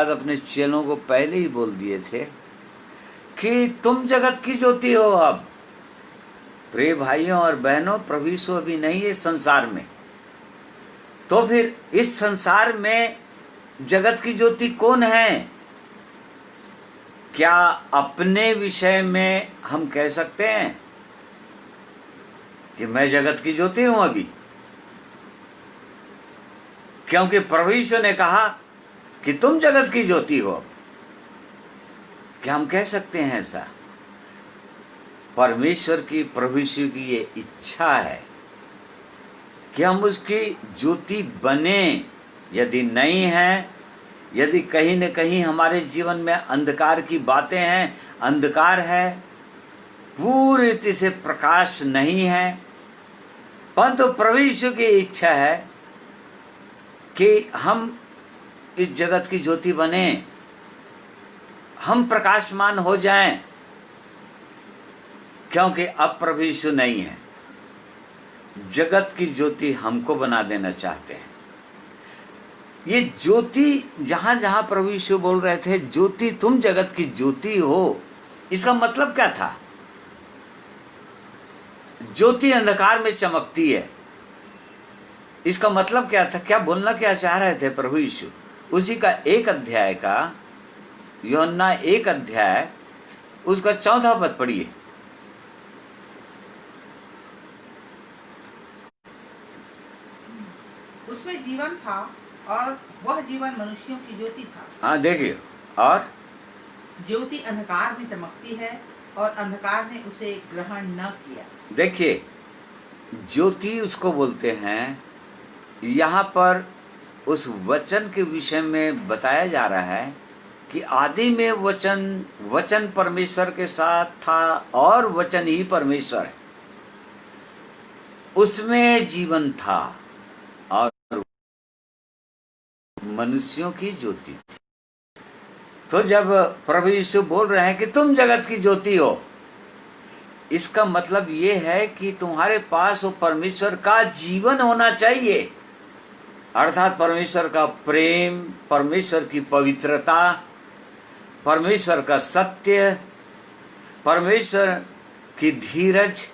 अपने चेलों को पहले ही बोल दिए थे कि तुम जगत की ज्योति हो। अब प्रिय भाइयों और बहनों, प्रभु यीशु अभी नहीं है इस संसार में, तो फिर इस संसार में जगत की ज्योति कौन है? क्या अपने विषय में हम कह सकते हैं कि मैं जगत की ज्योति हूं अभी? क्योंकि प्रभु यीशु ने कहा कि तुम जगत की ज्योति हो। क्या हम कह सकते हैं ऐसा? परमेश्वर की, प्रभु यीशु की ये इच्छा है कि हम उसकी ज्योति बने। यदि नहीं है, यदि कहीं न कहीं हमारे जीवन में अंधकार की बातें हैं, अंधकार है, पूरी रीति से प्रकाश नहीं है, परंतु प्रभु यीशु की इच्छा है कि हम इस जगत की ज्योति बने, हम प्रकाशमान हो जाएं, क्योंकि अब प्रभु यीशु नहीं है। जगत की ज्योति हमको बना देना चाहते हैं। ये ज्योति, जहां जहां प्रभु यीशु बोल रहे थे, ज्योति, तुम जगत की ज्योति हो, इसका मतलब क्या था? ज्योति अंधकार में चमकती है, इसका मतलब क्या था? क्या बोलना क्या चाह रहे थे प्रभु यीशु? उसी का 1 अध्याय का, यूहन्ना 1 अध्याय उसका 14 पद पढ़िए। उसमें जीवन था और वह जीवन मनुष्यों की ज्योति था। हाँ देखिए, और ज्योति अंधकार में चमकती है और अंधकार ने उसे ग्रहण न किया। देखिए, ज्योति उसको बोलते हैं। यहाँ पर उस वचन के विषय में बताया जा रहा है कि आदि में वचन परमेश्वर के साथ था और वचन ही परमेश्वर है। उसमें जीवन था और मनुष्यों की ज्योति थी। तो जब प्रभु यीशु बोल रहे हैं कि तुम जगत की ज्योति हो, इसका मतलब ये है कि तुम्हारे पास वो परमेश्वर का जीवन होना चाहिए, अर्थात परमेश्वर का प्रेम, परमेश्वर की पवित्रता, परमेश्वर का सत्य, परमेश्वर की धीरज,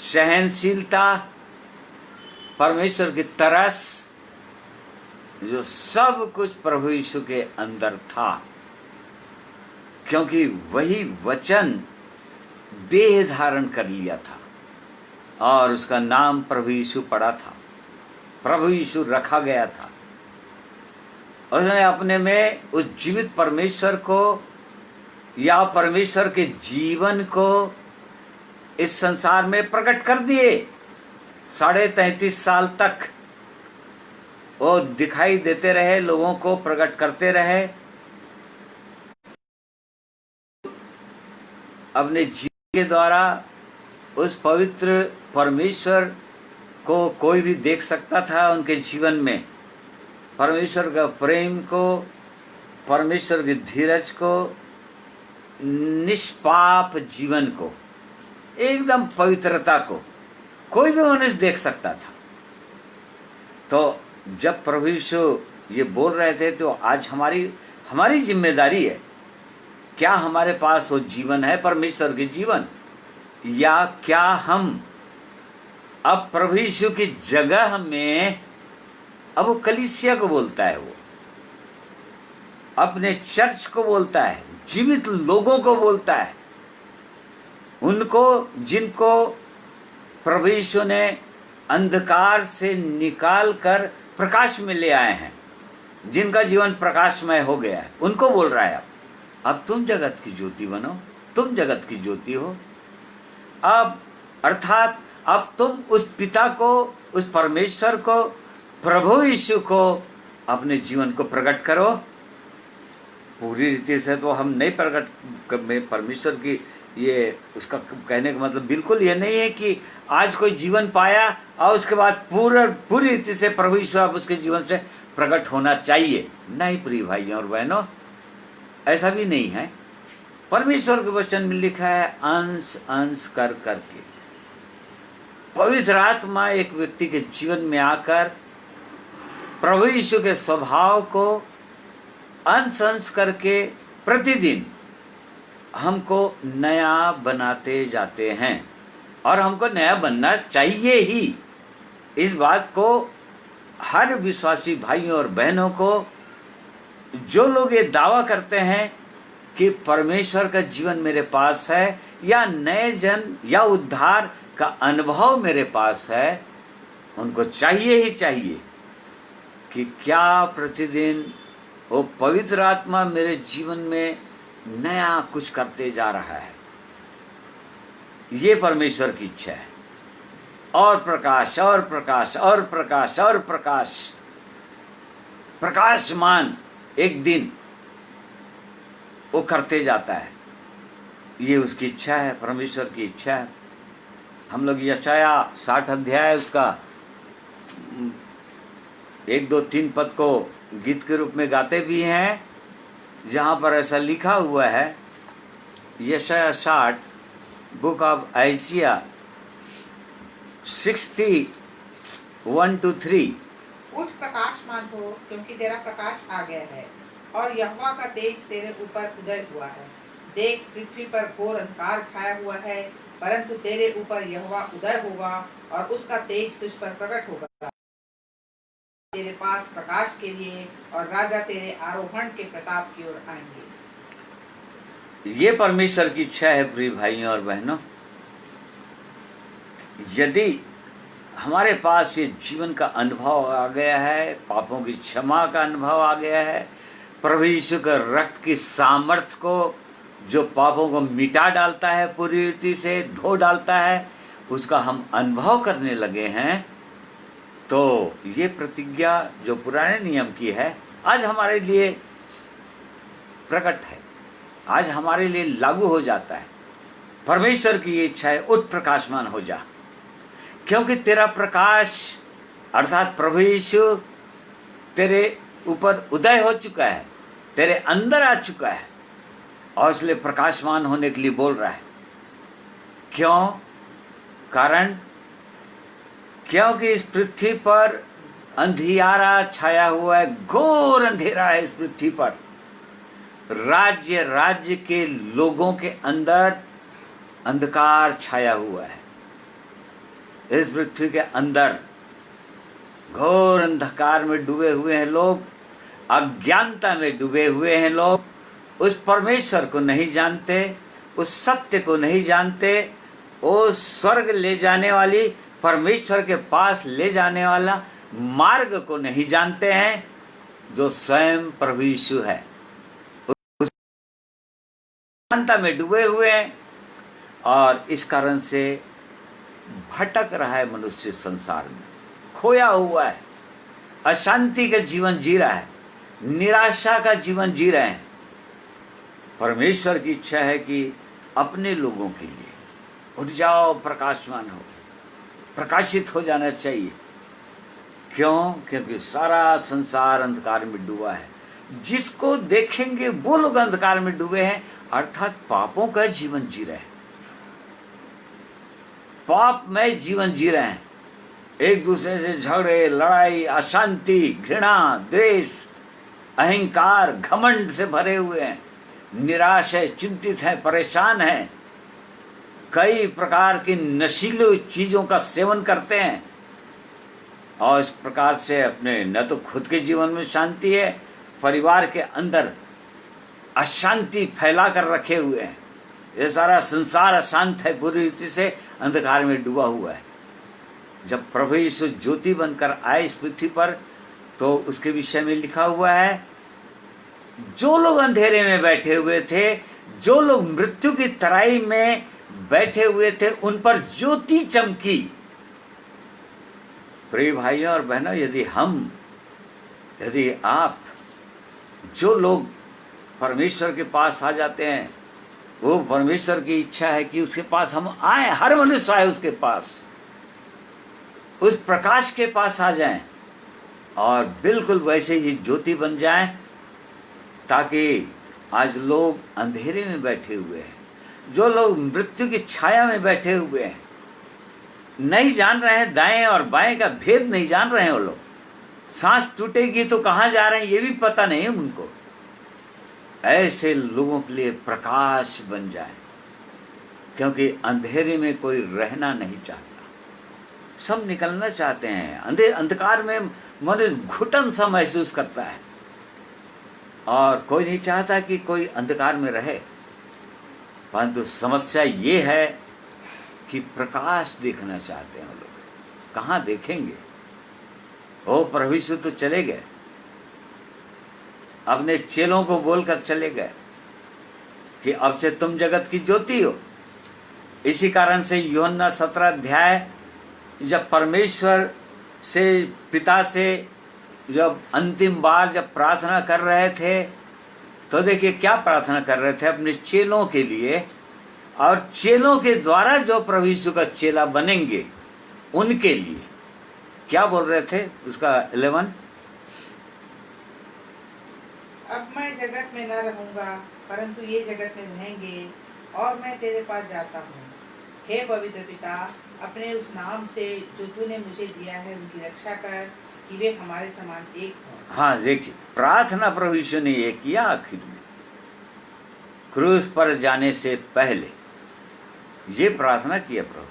सहनशीलता, परमेश्वर की तरस, जो सब कुछ प्रभु यीशु के अंदर था, क्योंकि वही वचन देह धारण कर लिया था और उसका नाम प्रभु यीशु पड़ा था, प्रभु यीशु रखा गया था। उसने अपने में उस जीवित परमेश्वर को या परमेश्वर के जीवन को इस संसार में प्रकट कर दिए। 33.5 साल तक वो दिखाई देते रहे, लोगों को प्रकट करते रहे। अपने जीवन के द्वारा उस पवित्र परमेश्वर को कोई भी देख सकता था। उनके जीवन में परमेश्वर का प्रेम को, परमेश्वर की धीरज को, निष्पाप जीवन को, एकदम पवित्रता को कोई भी मनुष्य देख सकता था। तो जब प्रभु यीशु ये बोल रहे थे, तो आज हमारी जिम्मेदारी है, क्या हमारे पास वो जीवन है, परमेश्वर के जीवन, या क्या हम अब प्रभु यीशु की जगह में, अब वो कलीसिया को बोलता है, वो अपने चर्च को बोलता है, जीवित लोगों को बोलता है, उनको जिनको प्रभु यीशु ने अंधकार से निकाल कर प्रकाश में ले आए हैं, जिनका जीवन प्रकाशमय हो गया है, उनको बोल रहा है अब तुम जगत की ज्योति बनो, तुम जगत की ज्योति हो। अब अर्थात अब तुम उस पिता को, उस परमेश्वर को, प्रभु यीशु को अपने जीवन को प्रकट करो। पूरी रीति से तो हम नहीं प्रकट में परमेश्वर की, ये उसका कहने का मतलब बिल्कुल ये नहीं है कि आज कोई जीवन पाया और उसके बाद पूरी रीति से प्रभु यीशु आप उसके जीवन से प्रकट होना चाहिए। नहीं प्रिय भाइयों और बहनों, ऐसा भी नहीं है। परमेश्वर के वचन में लिखा है अंश अंश कर करके पवित्र आत्मा एक व्यक्ति के जीवन में आकर प्रभु यीशु के स्वभाव को अंश अंश करके प्रतिदिन हमको नया बनाते जाते हैं, और हमको नया बनना चाहिए ही। इस बात को हर विश्वासी भाइयों और बहनों को, जो लोग ये दावा करते हैं कि परमेश्वर का जीवन मेरे पास है या नए जन्म या उद्धार का अनुभव मेरे पास है, उनको चाहिए ही चाहिए कि क्या प्रतिदिन वो पवित्र आत्मा मेरे जीवन में नया कुछ करते जा रहा है। ये परमेश्वर की इच्छा है। और प्रकाश और प्रकाश और प्रकाश और प्रकाश, प्रकाशमान एक दिन वो करते जाता है। ये उसकी इच्छा है, परमेश्वर की इच्छा है। हम लोग यशाया 60 अध्याय उसका 1, 2, 3 पद को गीत के रूप में गाते भी हैं, जहाँ पर ऐसा लिखा हुआ है, यशाया 60 बुक ऑफ आइसिया 61-3। उठ प्रकाशमान हो, क्योंकि तेरा प्रकाश आ गया है और यहोवा का तेज तेरे ऊपर उदय हुआ है। देख, पृथ्वी पर घोर अंधकार छाया हुआ है, परंतु तेरे ऊपर यहोवा उदय होगा और उसका तेज तुझ पर प्रकट होगा। तेरे पास प्रकाश के लिए और राजा तेरे आरोहण के प्रताप की ओर आएंगे। ये परमेश्वर की इच्छा है प्रिय भाइयों और बहनों। यदि हमारे पास ये जीवन का अनुभव आ गया है, पापों की क्षमा का अनुभव आ गया है, प्रभु यीशु के रक्त की सामर्थ को, जो पापों को मिटा डालता है, पूरी रीति से धो डालता है, उसका हम अनुभव करने लगे हैं, तो ये प्रतिज्ञा जो पुराने नियम की है आज हमारे लिए प्रकट है, आज हमारे लिए लागू हो जाता है। परमेश्वर की ये इच्छा है, उठ प्रकाशमान हो जा, क्योंकि तेरा प्रकाश अर्थात प्रभु यीशु तेरे ऊपर उदय हो चुका है, तेरे अंदर आ चुका है, और इसलिए प्रकाशमान होने के लिए बोल रहा है। क्यों? कारण क्योंकि इस पृथ्वी पर अंधियारा छाया हुआ है, घोर अंधेरा है इस पृथ्वी पर। राज्य के लोगों के अंदर अंधकार छाया हुआ है। इस पृथ्वी के अंदर घोर अंधकार में डूबे हुए हैं लोग, अज्ञानता में डूबे हुए हैं लोग, उस परमेश्वर को नहीं जानते, उस सत्य को नहीं जानते, वो स्वर्ग ले जाने वाली, परमेश्वर के पास ले जाने वाला मार्ग को नहीं जानते हैं, जो स्वयं प्रभु यीशु है। उस अज्ञानता में डूबे हुए हैं और इस कारण से भटक रहा है मनुष्य, संसार में खोया हुआ है, अशांति का जीवन जी रहा है, निराशा का जीवन जी रहे हैं। परमेश्वर की इच्छा है कि अपने लोगों के लिए उठ जाओ, प्रकाशमान हो, प्रकाशित हो जाना चाहिए। क्यों? क्योंकि सारा संसार अंधकार में डूबा है। जिसको देखेंगे वो लोग अंधकार में डूबे हैं, अर्थात पापों का जीवन जी रहे हैं, पापमय जीवन जी रहे हैं। एक दूसरे से झगड़े, लड़ाई, अशांति, घृणा, द्वेष, अहंकार, घमंड से भरे हुए हैं, निराश है, चिंतित है, परेशान है, कई प्रकार की नशीली चीजों का सेवन करते हैं, और इस प्रकार से अपने न तो खुद के जीवन में शांति है, परिवार के अंदर अशांति फैला कर रखे हुए हैं। ये सारा संसार अशांत है, पूरी रीति से अंधकार में डूबा हुआ है। जब प्रभु यीशु ज्योति बनकर आए इस पृथ्वी पर, तो उसके विषय में लिखा हुआ है, जो लोग अंधेरे में बैठे हुए थे, जो लोग मृत्यु की तराई में बैठे हुए थे, उन पर ज्योति चमकी। प्रिय भाइयों और बहनों, यदि आप, जो लोग परमेश्वर के पास आ जाते हैं, वो परमेश्वर की इच्छा है कि उसके पास हम आए, हर मनुष्य आए उसके पास, उस प्रकाश के पास आ जाएं और बिल्कुल वैसे ही ज्योति बन जाएं, ताकि आज लोग अंधेरे में बैठे हुए हैं, जो लोग मृत्यु की छाया में बैठे हुए हैं, नहीं जान रहे हैं दाएं और बाएं का भेद नहीं जान रहे हैं, वो लोग सांस टूटेगी तो कहाँ जा रहे हैं ये भी पता नहीं है उनको, ऐसे लोगों के लिए प्रकाश बन जाए, क्योंकि अंधेरे में कोई रहना नहीं चाहता, सब निकलना चाहते हैं। अंधकार में मनुष्य घुटन सा महसूस करता है और कोई नहीं चाहता कि कोई अंधकार में रहे। परंतु समस्या ये है कि प्रकाश देखना चाहते हैं वो लोग, कहाँ देखेंगे? ओ प्रभु यीशु तो चले गए, अपने चेलों को बोलकर चले गए कि अब से तुम जगत की ज्योति हो। इसी कारण से यूहन्ना 17 अध्याय, जब परमेश्वर से, पिता से जब अंतिम बार जब प्रार्थना कर रहे थे, तो देखिए क्या प्रार्थना कर रहे थे अपने चेलों के लिए, और चेलों के द्वारा जो प्रभु यीशु का चेला बनेंगे उनके लिए क्या बोल रहे थे? उसका 11, अब मैं जगत में न रहूंगा, परंतु ये जगत में रहेंगे, और मैं तेरे पास जाता हूँ। हे पवित्र पिता, अपने उस नाम से जो तूने मुझे दिया है उनकी रक्षा कर, कि वे हमारे समान एक हों। हाँ देखिए, प्रार्थना प्रभु यीशु ने ये किया आखिर में, क्रूस पर जाने से पहले ये प्रार्थना किया प्रभु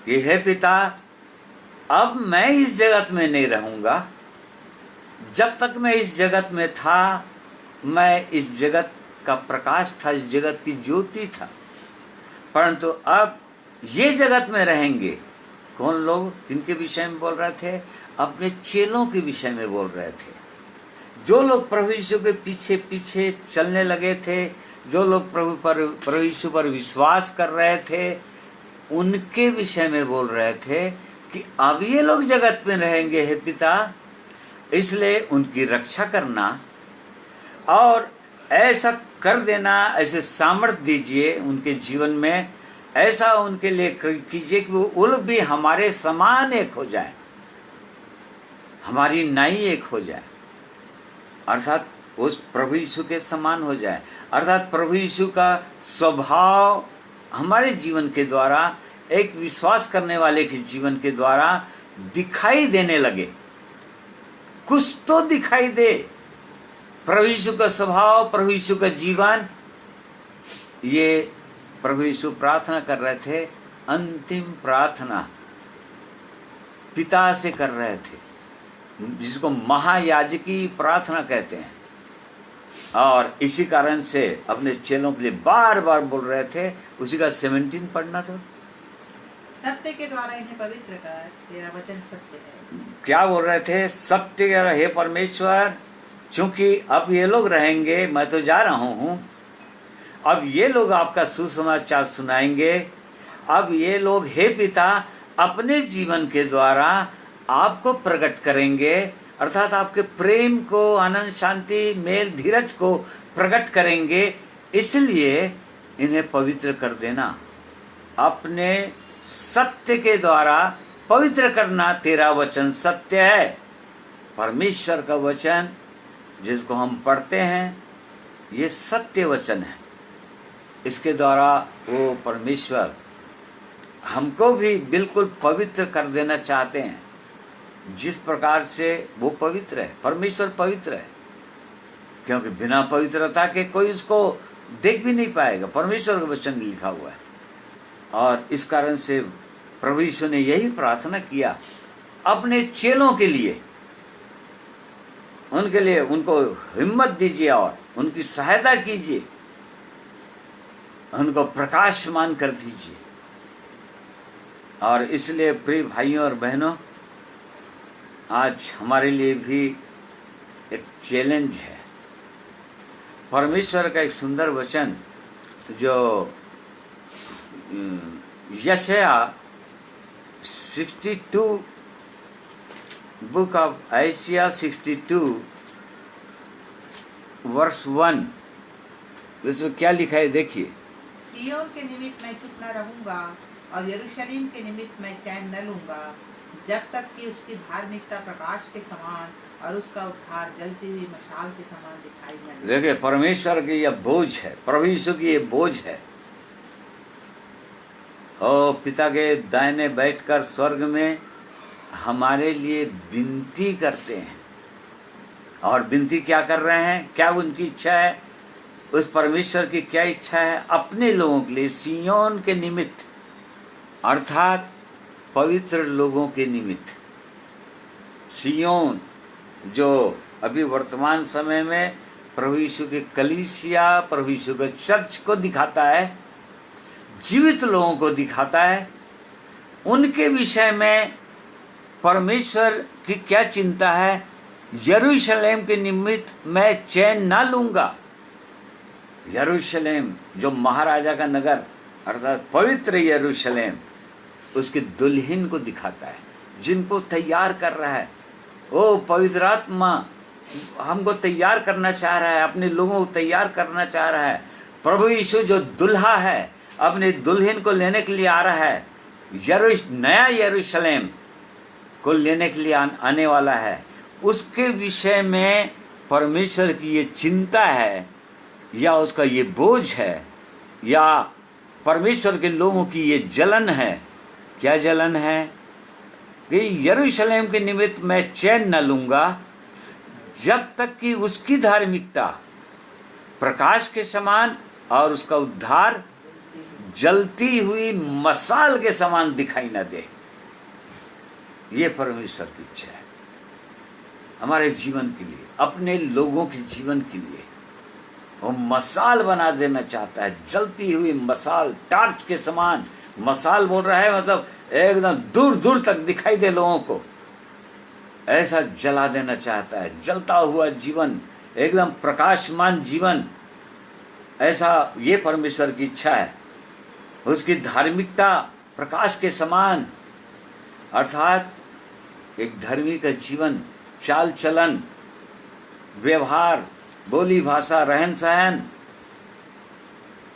कि हे पिता, अब मैं इस जगत में नहीं रहूंगा। जब तक मैं इस जगत में था, मैं इस जगत का प्रकाश था, इस जगत की ज्योति था, परंतु अब ये जगत में रहेंगे। कौन लोग? किनके विषय में बोल रहे थे? अपने चेलों के विषय में बोल रहे थे। जो लोग प्रभु यीशु के पीछे पीछे चलने लगे थे, जो लोग प्रभु यीशु पर विश्वास कर रहे थे, उनके विषय में बोल रहे थे कि अब ये लोग जगत में रहेंगे हे पिता, इसलिए उनकी रक्षा करना और ऐसा कर देना, ऐसे सामर्थ्य दीजिए उनके जीवन में, ऐसा उनके लिए कीजिए कि वो लोग भी हमारे समान एक हो जाए, हमारी नाई एक हो जाए, अर्थात उस प्रभु यीशु के समान हो जाए, अर्थात प्रभु यीशु का स्वभाव हमारे जीवन के द्वारा, एक विश्वास करने वाले के जीवन के द्वारा दिखाई देने लगे। कुछ तो दिखाई दे, प्रभु यीशु का स्वभाव, प्रभु यीशु का जीवन। ये प्रभु यीशु प्रार्थना कर रहे थे, अंतिम प्रार्थना पिता से कर रहे थे, जिसको महायाजकी प्रार्थना कहते हैं। और इसी कारण से अपने चेलों के लिए बार बार बोल रहे थे। उसी का 17 पढ़ना था। सत्य के द्वारा इन्हें पवित्र कर, तेरा वचन सत्य है। क्या बोल रहे थे? सत्य के द्वारा, हे परमेश्वर, चूंकि अब ये लोग रहेंगे, मैं तो जा रहा हूँ, अब ये लोग आपका सुसमाचार सुनाएंगे। अब ये लोग हे पिता अपने जीवन के द्वारा आपको प्रकट करेंगे, अर्थात आपके प्रेम को, आनंद, शांति, मेल, धीरज को प्रकट करेंगे। इसलिए इन्हें पवित्र कर देना, अपने सत्य के द्वारा पवित्र करना। तेरा वचन सत्य है। परमेश्वर का वचन जिसको हम पढ़ते हैं, ये सत्य वचन है। इसके द्वारा वो परमेश्वर हमको भी बिल्कुल पवित्र कर देना चाहते हैं, जिस प्रकार से वो पवित्र है। परमेश्वर पवित्र है, क्योंकि बिना पवित्रता के कोई उसको देख भी नहीं पाएगा। परमेश्वर का वचन लिखा हुआ है। और इस कारण से प्रभु यीशु ने यही प्रार्थना किया अपने चेलों के लिए, उनके लिए उनको हिम्मत दीजिए और उनकी सहायता कीजिए, उनको प्रकाशमान कर दीजिए। और इसलिए प्रिय भाइयों और बहनों, आज हमारे लिए भी एक चैलेंज है। परमेश्वर का एक सुंदर वचन जो यशाया 62 बुक ऑफ आइसिया 62 वर्स 1, इसमें क्या लिखा है देखिए। सिय्योन के निमित्त मैं चुप न रहूंगा और यरूशलेम के निमित्त मैं चैन न लूंगा, जब तक कि उसकी धार्मिकता प्रकाश के समान और उसका उद्धार जलती हुई मशाल के समान दिखाई न दे। देखिए, परमेश्वर की यह बोझ है, प्रभु यीशु की ये बोझ है। ओ पिता के दाहिने बैठकर स्वर्ग में हमारे लिए विनती करते हैं। और विनती क्या कर रहे हैं? क्या उनकी इच्छा है? उस परमेश्वर की क्या इच्छा है? अपने लोगों के लिए, सिय्योन के निमित्त, अर्थात पवित्र लोगों के निमित्त। सिय्योन जो अभी वर्तमान समय में प्रभु यीशु के कलीसिया, प्रभु यीशु के चर्च को दिखाता है, जीवित लोगों को दिखाता है। उनके विषय में परमेश्वर की क्या चिंता है? यरूशलेम के निमित्त मैं चैन ना लूंगा। यरूशलेम जो महाराजा का नगर, अर्थात पवित्र यरूशलेम, उसकी दुल्हन को दिखाता है, जिनको तैयार कर रहा है। ओ पवित्र आत्मा हमको तैयार करना चाह रहा है, अपने लोगों को तैयार करना चाह रहा है। प्रभु यीशु जो दुल्हा है, अपने दुल्हन को लेने के लिए आ रहा है। नया यरूशलेम को लेने के लिए आने वाला है। उसके विषय में परमेश्वर की ये चिंता है, या उसका ये बोझ है, या परमेश्वर के लोगों की ये जलन है। क्या जलन है? कि यरूशलेम के निमित्त मैं चैन न लूंगा जब तक कि उसकी धार्मिकता प्रकाश के समान और उसका उद्धार जलती हुई मशाल के समान दिखाई न दे। ये परमेश्वर की इच्छा है हमारे जीवन के लिए, अपने लोगों के जीवन के लिए। वो मशाल बना देना चाहता है, जलती हुई मशाल, टार्च के समान। मशाल बोल रहा है मतलब एकदम दूर दूर तक दिखाई दे लोगों को, ऐसा जला देना चाहता है। जलता हुआ जीवन, एकदम प्रकाशमान जीवन, ऐसा ये परमेश्वर की इच्छा है। उसकी धार्मिकता प्रकाश के समान, अर्थात एक धर्मी का जीवन, चाल चलन, व्यवहार, बोली भाषा, रहन सहन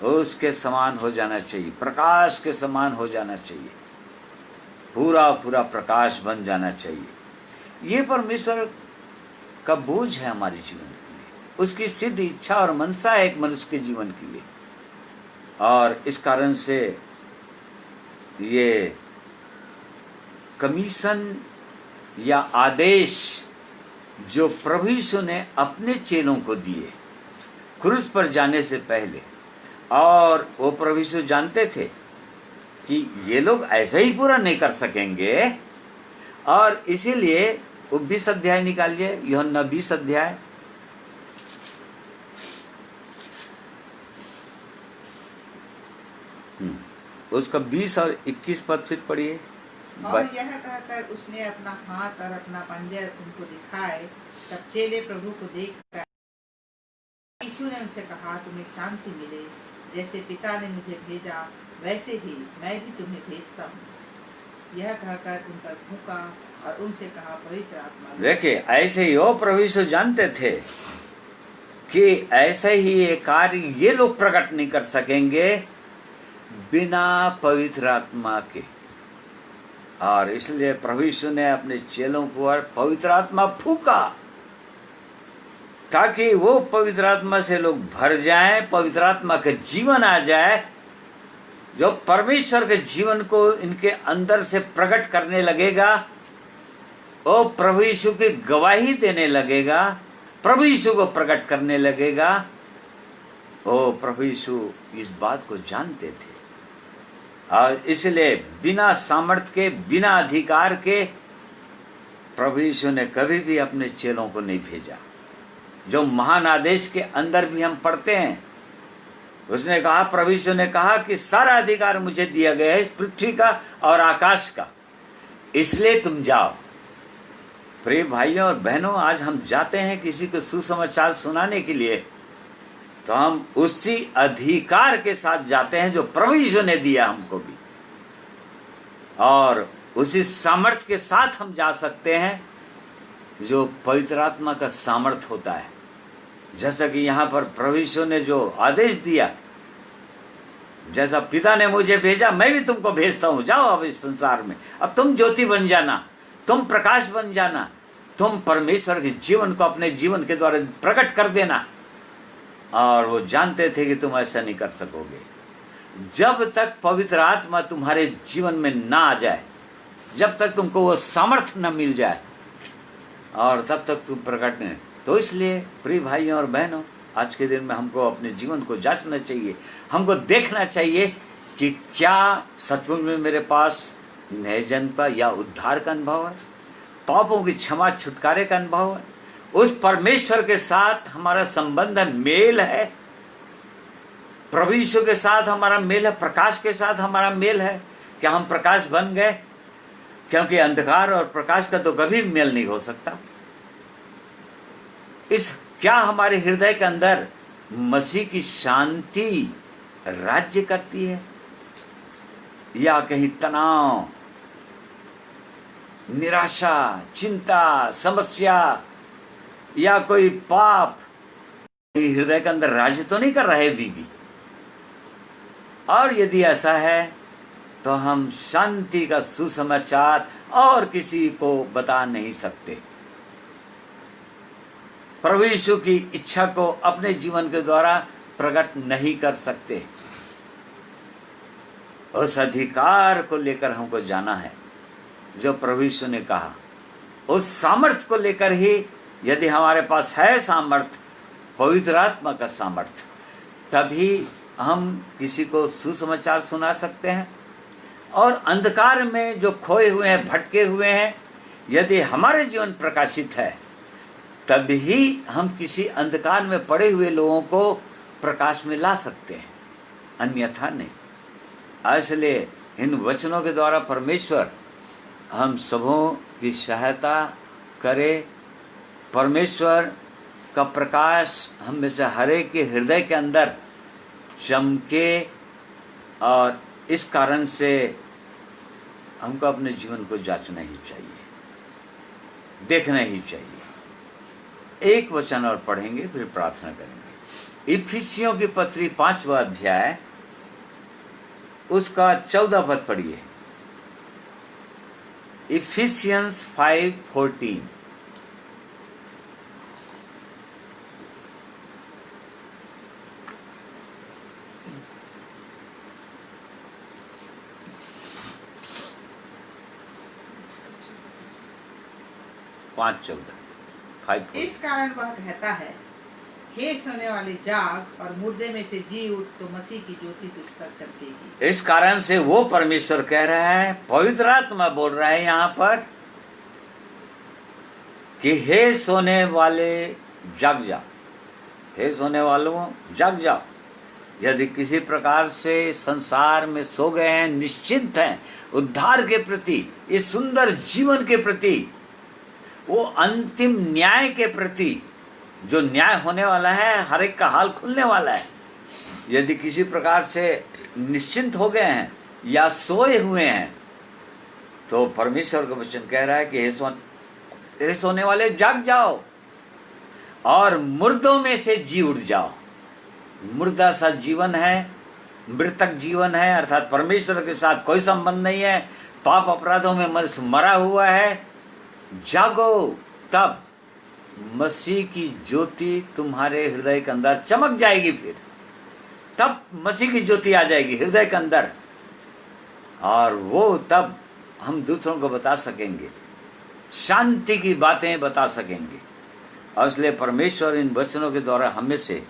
उसके समान हो जाना चाहिए, प्रकाश के समान हो जाना चाहिए, पूरा पूरा प्रकाश बन जाना चाहिए। ये परमेश्वर का बोझ है हमारे जीवन के लिए, उसकी सिद्ध इच्छा और मनसा है एक मनुष्य के जीवन के लिए। और इस कारण से ये कमीशन या आदेश जो प्रभु यीशु ने अपने चेलों को दिए क्रूस पर जाने से पहले, और वो प्रभु यीशु जानते थे कि ये लोग ऐसा ही पूरा नहीं कर सकेंगे, और इसीलिए वो 20 अध्याय निकालिए, यूहन्ना 20 अध्याय, उसका 20 और 21 पद फिर पढ़िए। और यह कहकर उसने अपना हाथ और अपना पंजा उनको दिखाए। तब चेले प्रभु को देखकर यीशु ने उनसे कहा, तुम्हें शांति मिले। जैसे पिता ने मुझे भेजा वैसे ही मैं भी तुम्हें भेजता हूँ। यह कहकर उन पर फूंका और उनसे कहा, पवित्र आत्मा। देखिए, ऐसे ही वो प्रभु यीशु जानते थे कि ऐसे ही ये कार्य ये लोग प्रकट नहीं कर सकेंगे बिना पवित्र आत्मा के। और इसलिए प्रभु यीशु ने अपने चेलों को पवित्र आत्मा फूंका, ताकि वो पवित्र आत्मा से लोग भर जाएं, पवित्र आत्मा का जीवन आ जाए, जो परमेश्वर के जीवन को इनके अंदर से प्रकट करने लगेगा। वो प्रभु यीशु की गवाही देने लगेगा, प्रभु यीशु को प्रकट करने लगेगा। ओ प्रभु यीशु इस बात को जानते थे, और इसलिए बिना सामर्थ्य के, बिना अधिकार के प्रभु यीशु ने कभी भी अपने चेलों को नहीं भेजा। जो महान आदेश के अंदर भी हम पढ़ते हैं, उसने कहा, प्रभु यीशु ने कहा कि सारा अधिकार मुझे दिया गया है इस पृथ्वी का और आकाश का, इसलिए तुम जाओ। प्रिय भाइयों और बहनों, आज हम जाते हैं किसी को सुसमाचार सुनाने के लिए, तो हम उसी अधिकार के साथ जाते हैं जो प्रभु यीशु ने दिया हमको भी, और उसी सामर्थ्य के साथ हम जा सकते हैं जो पवित्र आत्मा का सामर्थ्य होता है। जैसा कि यहाँ पर प्रभु यीशु ने जो आदेश दिया, जैसा पिता ने मुझे भेजा मैं भी तुमको भेजता हूँ, जाओ अब इस संसार में, अब तुम ज्योति बन जाना, तुम प्रकाश बन जाना, तुम परमेश्वर के जीवन को अपने जीवन के द्वारा प्रकट कर देना। और वो जानते थे कि तुम ऐसा नहीं कर सकोगे जब तक पवित्र आत्मा तुम्हारे जीवन में ना आ जाए, जब तक तुमको वो सामर्थ्य न मिल जाए, और तब तक तुम प्रकट नहीं। तो इसलिए प्रिय भाइयों और बहनों, आज के दिन में हमको अपने जीवन को जांचना चाहिए, हमको देखना चाहिए कि क्या सचमुच में मेरे पास नए जन्म का या उद्धार का अनुभव है, पापों की क्षमा छुटकारे का अनुभव है, उस परमेश्वर के साथ हमारा संबंध है, मेल है, प्रभु यीशु के साथ हमारा मेल है, प्रकाश के साथ हमारा मेल है। क्या हम प्रकाश बन गए? क्योंकि अंधकार और प्रकाश का तो कभी मेल नहीं हो सकता। क्या हमारे हृदय के अंदर मसीह की शांति राज्य करती है, या कहीं तनाव, निराशा, चिंता, समस्या या कोई पाप हृदय के अंदर राज्य तो नहीं कर रहे भी? और यदि ऐसा है तो हम शांति का सुसमाचार और किसी को बता नहीं सकते, प्रभु यीशु की इच्छा को अपने जीवन के द्वारा प्रकट नहीं कर सकते। उस अधिकार को लेकर हमको जाना है जो प्रभु यीशु ने कहा। उस सामर्थ्य को लेकर ही, यदि हमारे पास है सामर्थ्य, पवित्र आत्मा का सामर्थ्य, तभी हम किसी को सुसमाचार सुना सकते हैं। और अंधकार में जो खोए हुए हैं, भटके हुए हैं, यदि हमारे जीवन प्रकाशित है, तभी हम किसी अंधकार में पड़े हुए लोगों को प्रकाश में ला सकते हैं, अन्यथा नहीं। इसलिए इन वचनों के द्वारा परमेश्वर हम सबों की सहायता करे। परमेश्वर का प्रकाश हम में से हर एक के हृदय के अंदर चमके, और इस कारण से हमको अपने जीवन को जांचना ही चाहिए, देखना ही चाहिए। एक वचन और पढ़ेंगे, फिर प्रार्थना करेंगे। इफिसियों की पत्री 5वां अध्याय, उसका 14 पद पढ़िए। इफिसियंस 5:14। इस कारण वह कहता है, हे सोने वाले जाग, और मुर्दे में से जी उठ, तो मसीह की ज्योति तुझ पर चमकेगी। इस कारण से वो परमेश्वर कह रहा है, पवित्र आत्मा बोल रहा है यहाँ पर कि हे सोने वाले जाग जाओ, हे सोने वालों जाग जाओ। यदि किसी प्रकार से संसार में सो गए हैं, निश्चिंत हैं उद्धार के प्रति, इस सुंदर जीवन के प्रति, वो अंतिम न्याय के प्रति जो न्याय होने वाला है, हर एक का हाल खुलने वाला है, यदि किसी प्रकार से निश्चिंत हो गए हैं या सोए हुए हैं, तो परमेश्वर का वचन कह रहा है कि हे सोने वाले जाग जाओ और मुर्दों में से जी उठ जाओ। मुर्दा सा जीवन है, मृतक जीवन है, अर्थात परमेश्वर के साथ कोई संबंध नहीं है, पाप अपराधों में मनुष्य मरा हुआ है। जागो, तब मसीह की ज्योति तुम्हारे हृदय के अंदर चमक जाएगी। फिर तब मसीह की ज्योति आ जाएगी हृदय के अंदर, और वो तब हम दूसरों को बता सकेंगे, शांति की बातें बता सकेंगे। और इसलिए परमेश्वर इन वचनों के द्वारा हमें से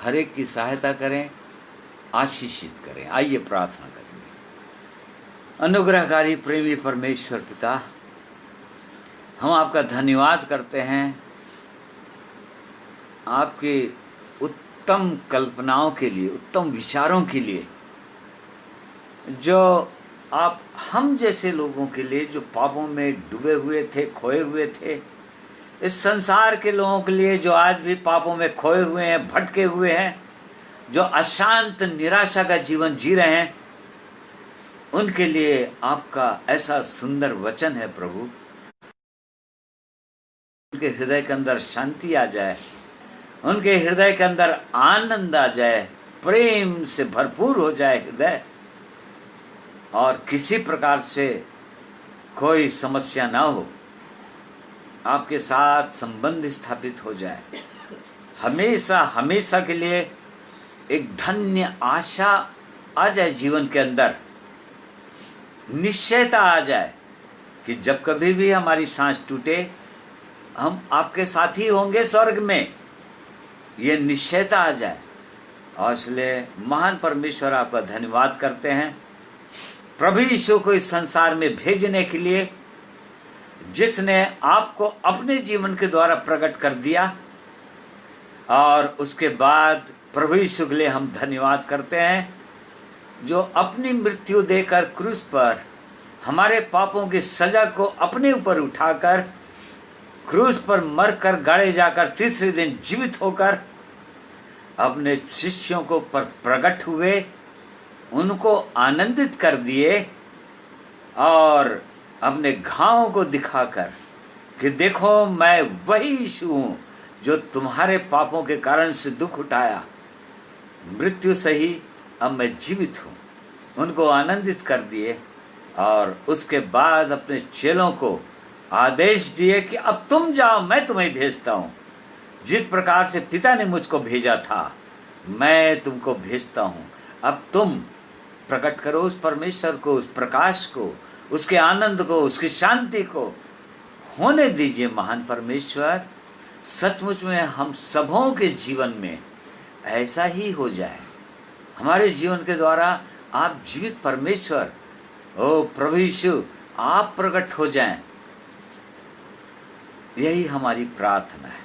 हर एक की सहायता करें, आशीषित करें। आइए प्रार्थना करेंगे। अनुग्रहकारी प्रेमी परमेश्वर पिता, हम आपका धन्यवाद करते हैं आपके उत्तम कल्पनाओं के लिए, उत्तम विचारों के लिए, जो आप हम जैसे लोगों के लिए जो पापों में डूबे हुए थे, खोए हुए थे, इस संसार के लोगों के लिए जो आज भी पापों में खोए हुए हैं, भटके हुए हैं, जो अशांत निराशा का जीवन जी रहे हैं, उनके लिए आपका ऐसा सुंदर वचन है प्रभु, उनके हृदय के अंदर शांति आ जाए, उनके हृदय के अंदर आनंद आ जाए, प्रेम से भरपूर हो जाए हृदय, और किसी प्रकार से कोई समस्या ना हो, आपके साथ संबंध स्थापित हो जाए, हमेशा हमेशा के लिए एक धन्य आशा आ जाए जीवन के अंदर, निश्चयता आ जाए कि जब कभी भी हमारी सांस टूटे हम आपके साथ ही होंगे स्वर्ग में, ये निश्चयता आ जाए। और इसलिए महान परमेश्वर आपका धन्यवाद करते हैं प्रभु यीशु को इस संसार में भेजने के लिए, जिसने आपको अपने जीवन के द्वारा प्रकट कर दिया। और उसके बाद प्रभु यीशु के लिए हम धन्यवाद करते हैं, जो अपनी मृत्यु देकर क्रूस पर हमारे पापों की सजा को अपने ऊपर उठाकर क्रूस पर मरकर गाड़े जाकर तीसरे दिन जीवित होकर अपने शिष्यों को पर प्रकट हुए, उनको आनंदित कर दिए और अपने घावों को दिखाकर कि देखो मैं वही यीशु हूँ जो तुम्हारे पापों के कारण से दुख उठाया, मृत्यु सही अब मैं जीवित हूँ, उनको आनंदित कर दिए। और उसके बाद अपने चेलों को आदेश दिए कि अब तुम जाओ, मैं तुम्हें भेजता हूँ, जिस प्रकार से पिता ने मुझको भेजा था मैं तुमको भेजता हूँ। अब तुम प्रकट करो उस परमेश्वर को, उस प्रकाश को, उसके आनंद को, उसकी शांति को होने दीजिए। महान परमेश्वर, सचमुच में हम सबों के जीवन में ऐसा ही हो जाए, हमारे जीवन के द्वारा आप जीवित परमेश्वर, ओ प्रभु यीशु, आप प्रकट हो जाएं, यही हमारी प्रार्थना है।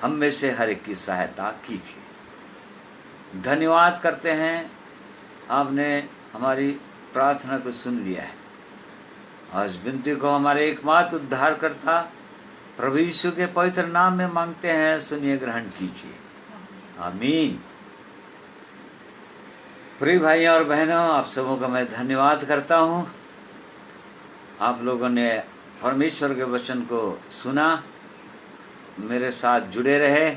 हम में से हर एक की सहायता कीजिए। धन्यवाद करते हैं, आपने हमारी प्रार्थना को सुन लिया है। और इस विनती को हमारे एकमात्र उद्धारकर्ता प्रभु यीशु के पवित्र नाम में मांगते हैं, सुनिए, ग्रहण कीजिए, आमीन। प्रिय भाइयों और बहनों, आप सबों का मैं धन्यवाद करता हूँ। आप लोगों ने परमेश्वर के वचन को सुना, मेरे साथ जुड़े रहे।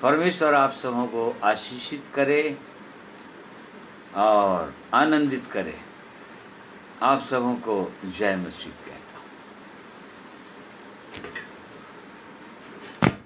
परमेश्वर आप सबों को आशीषित करे और आनंदित करे। आप सबों को जय मसीह कहे।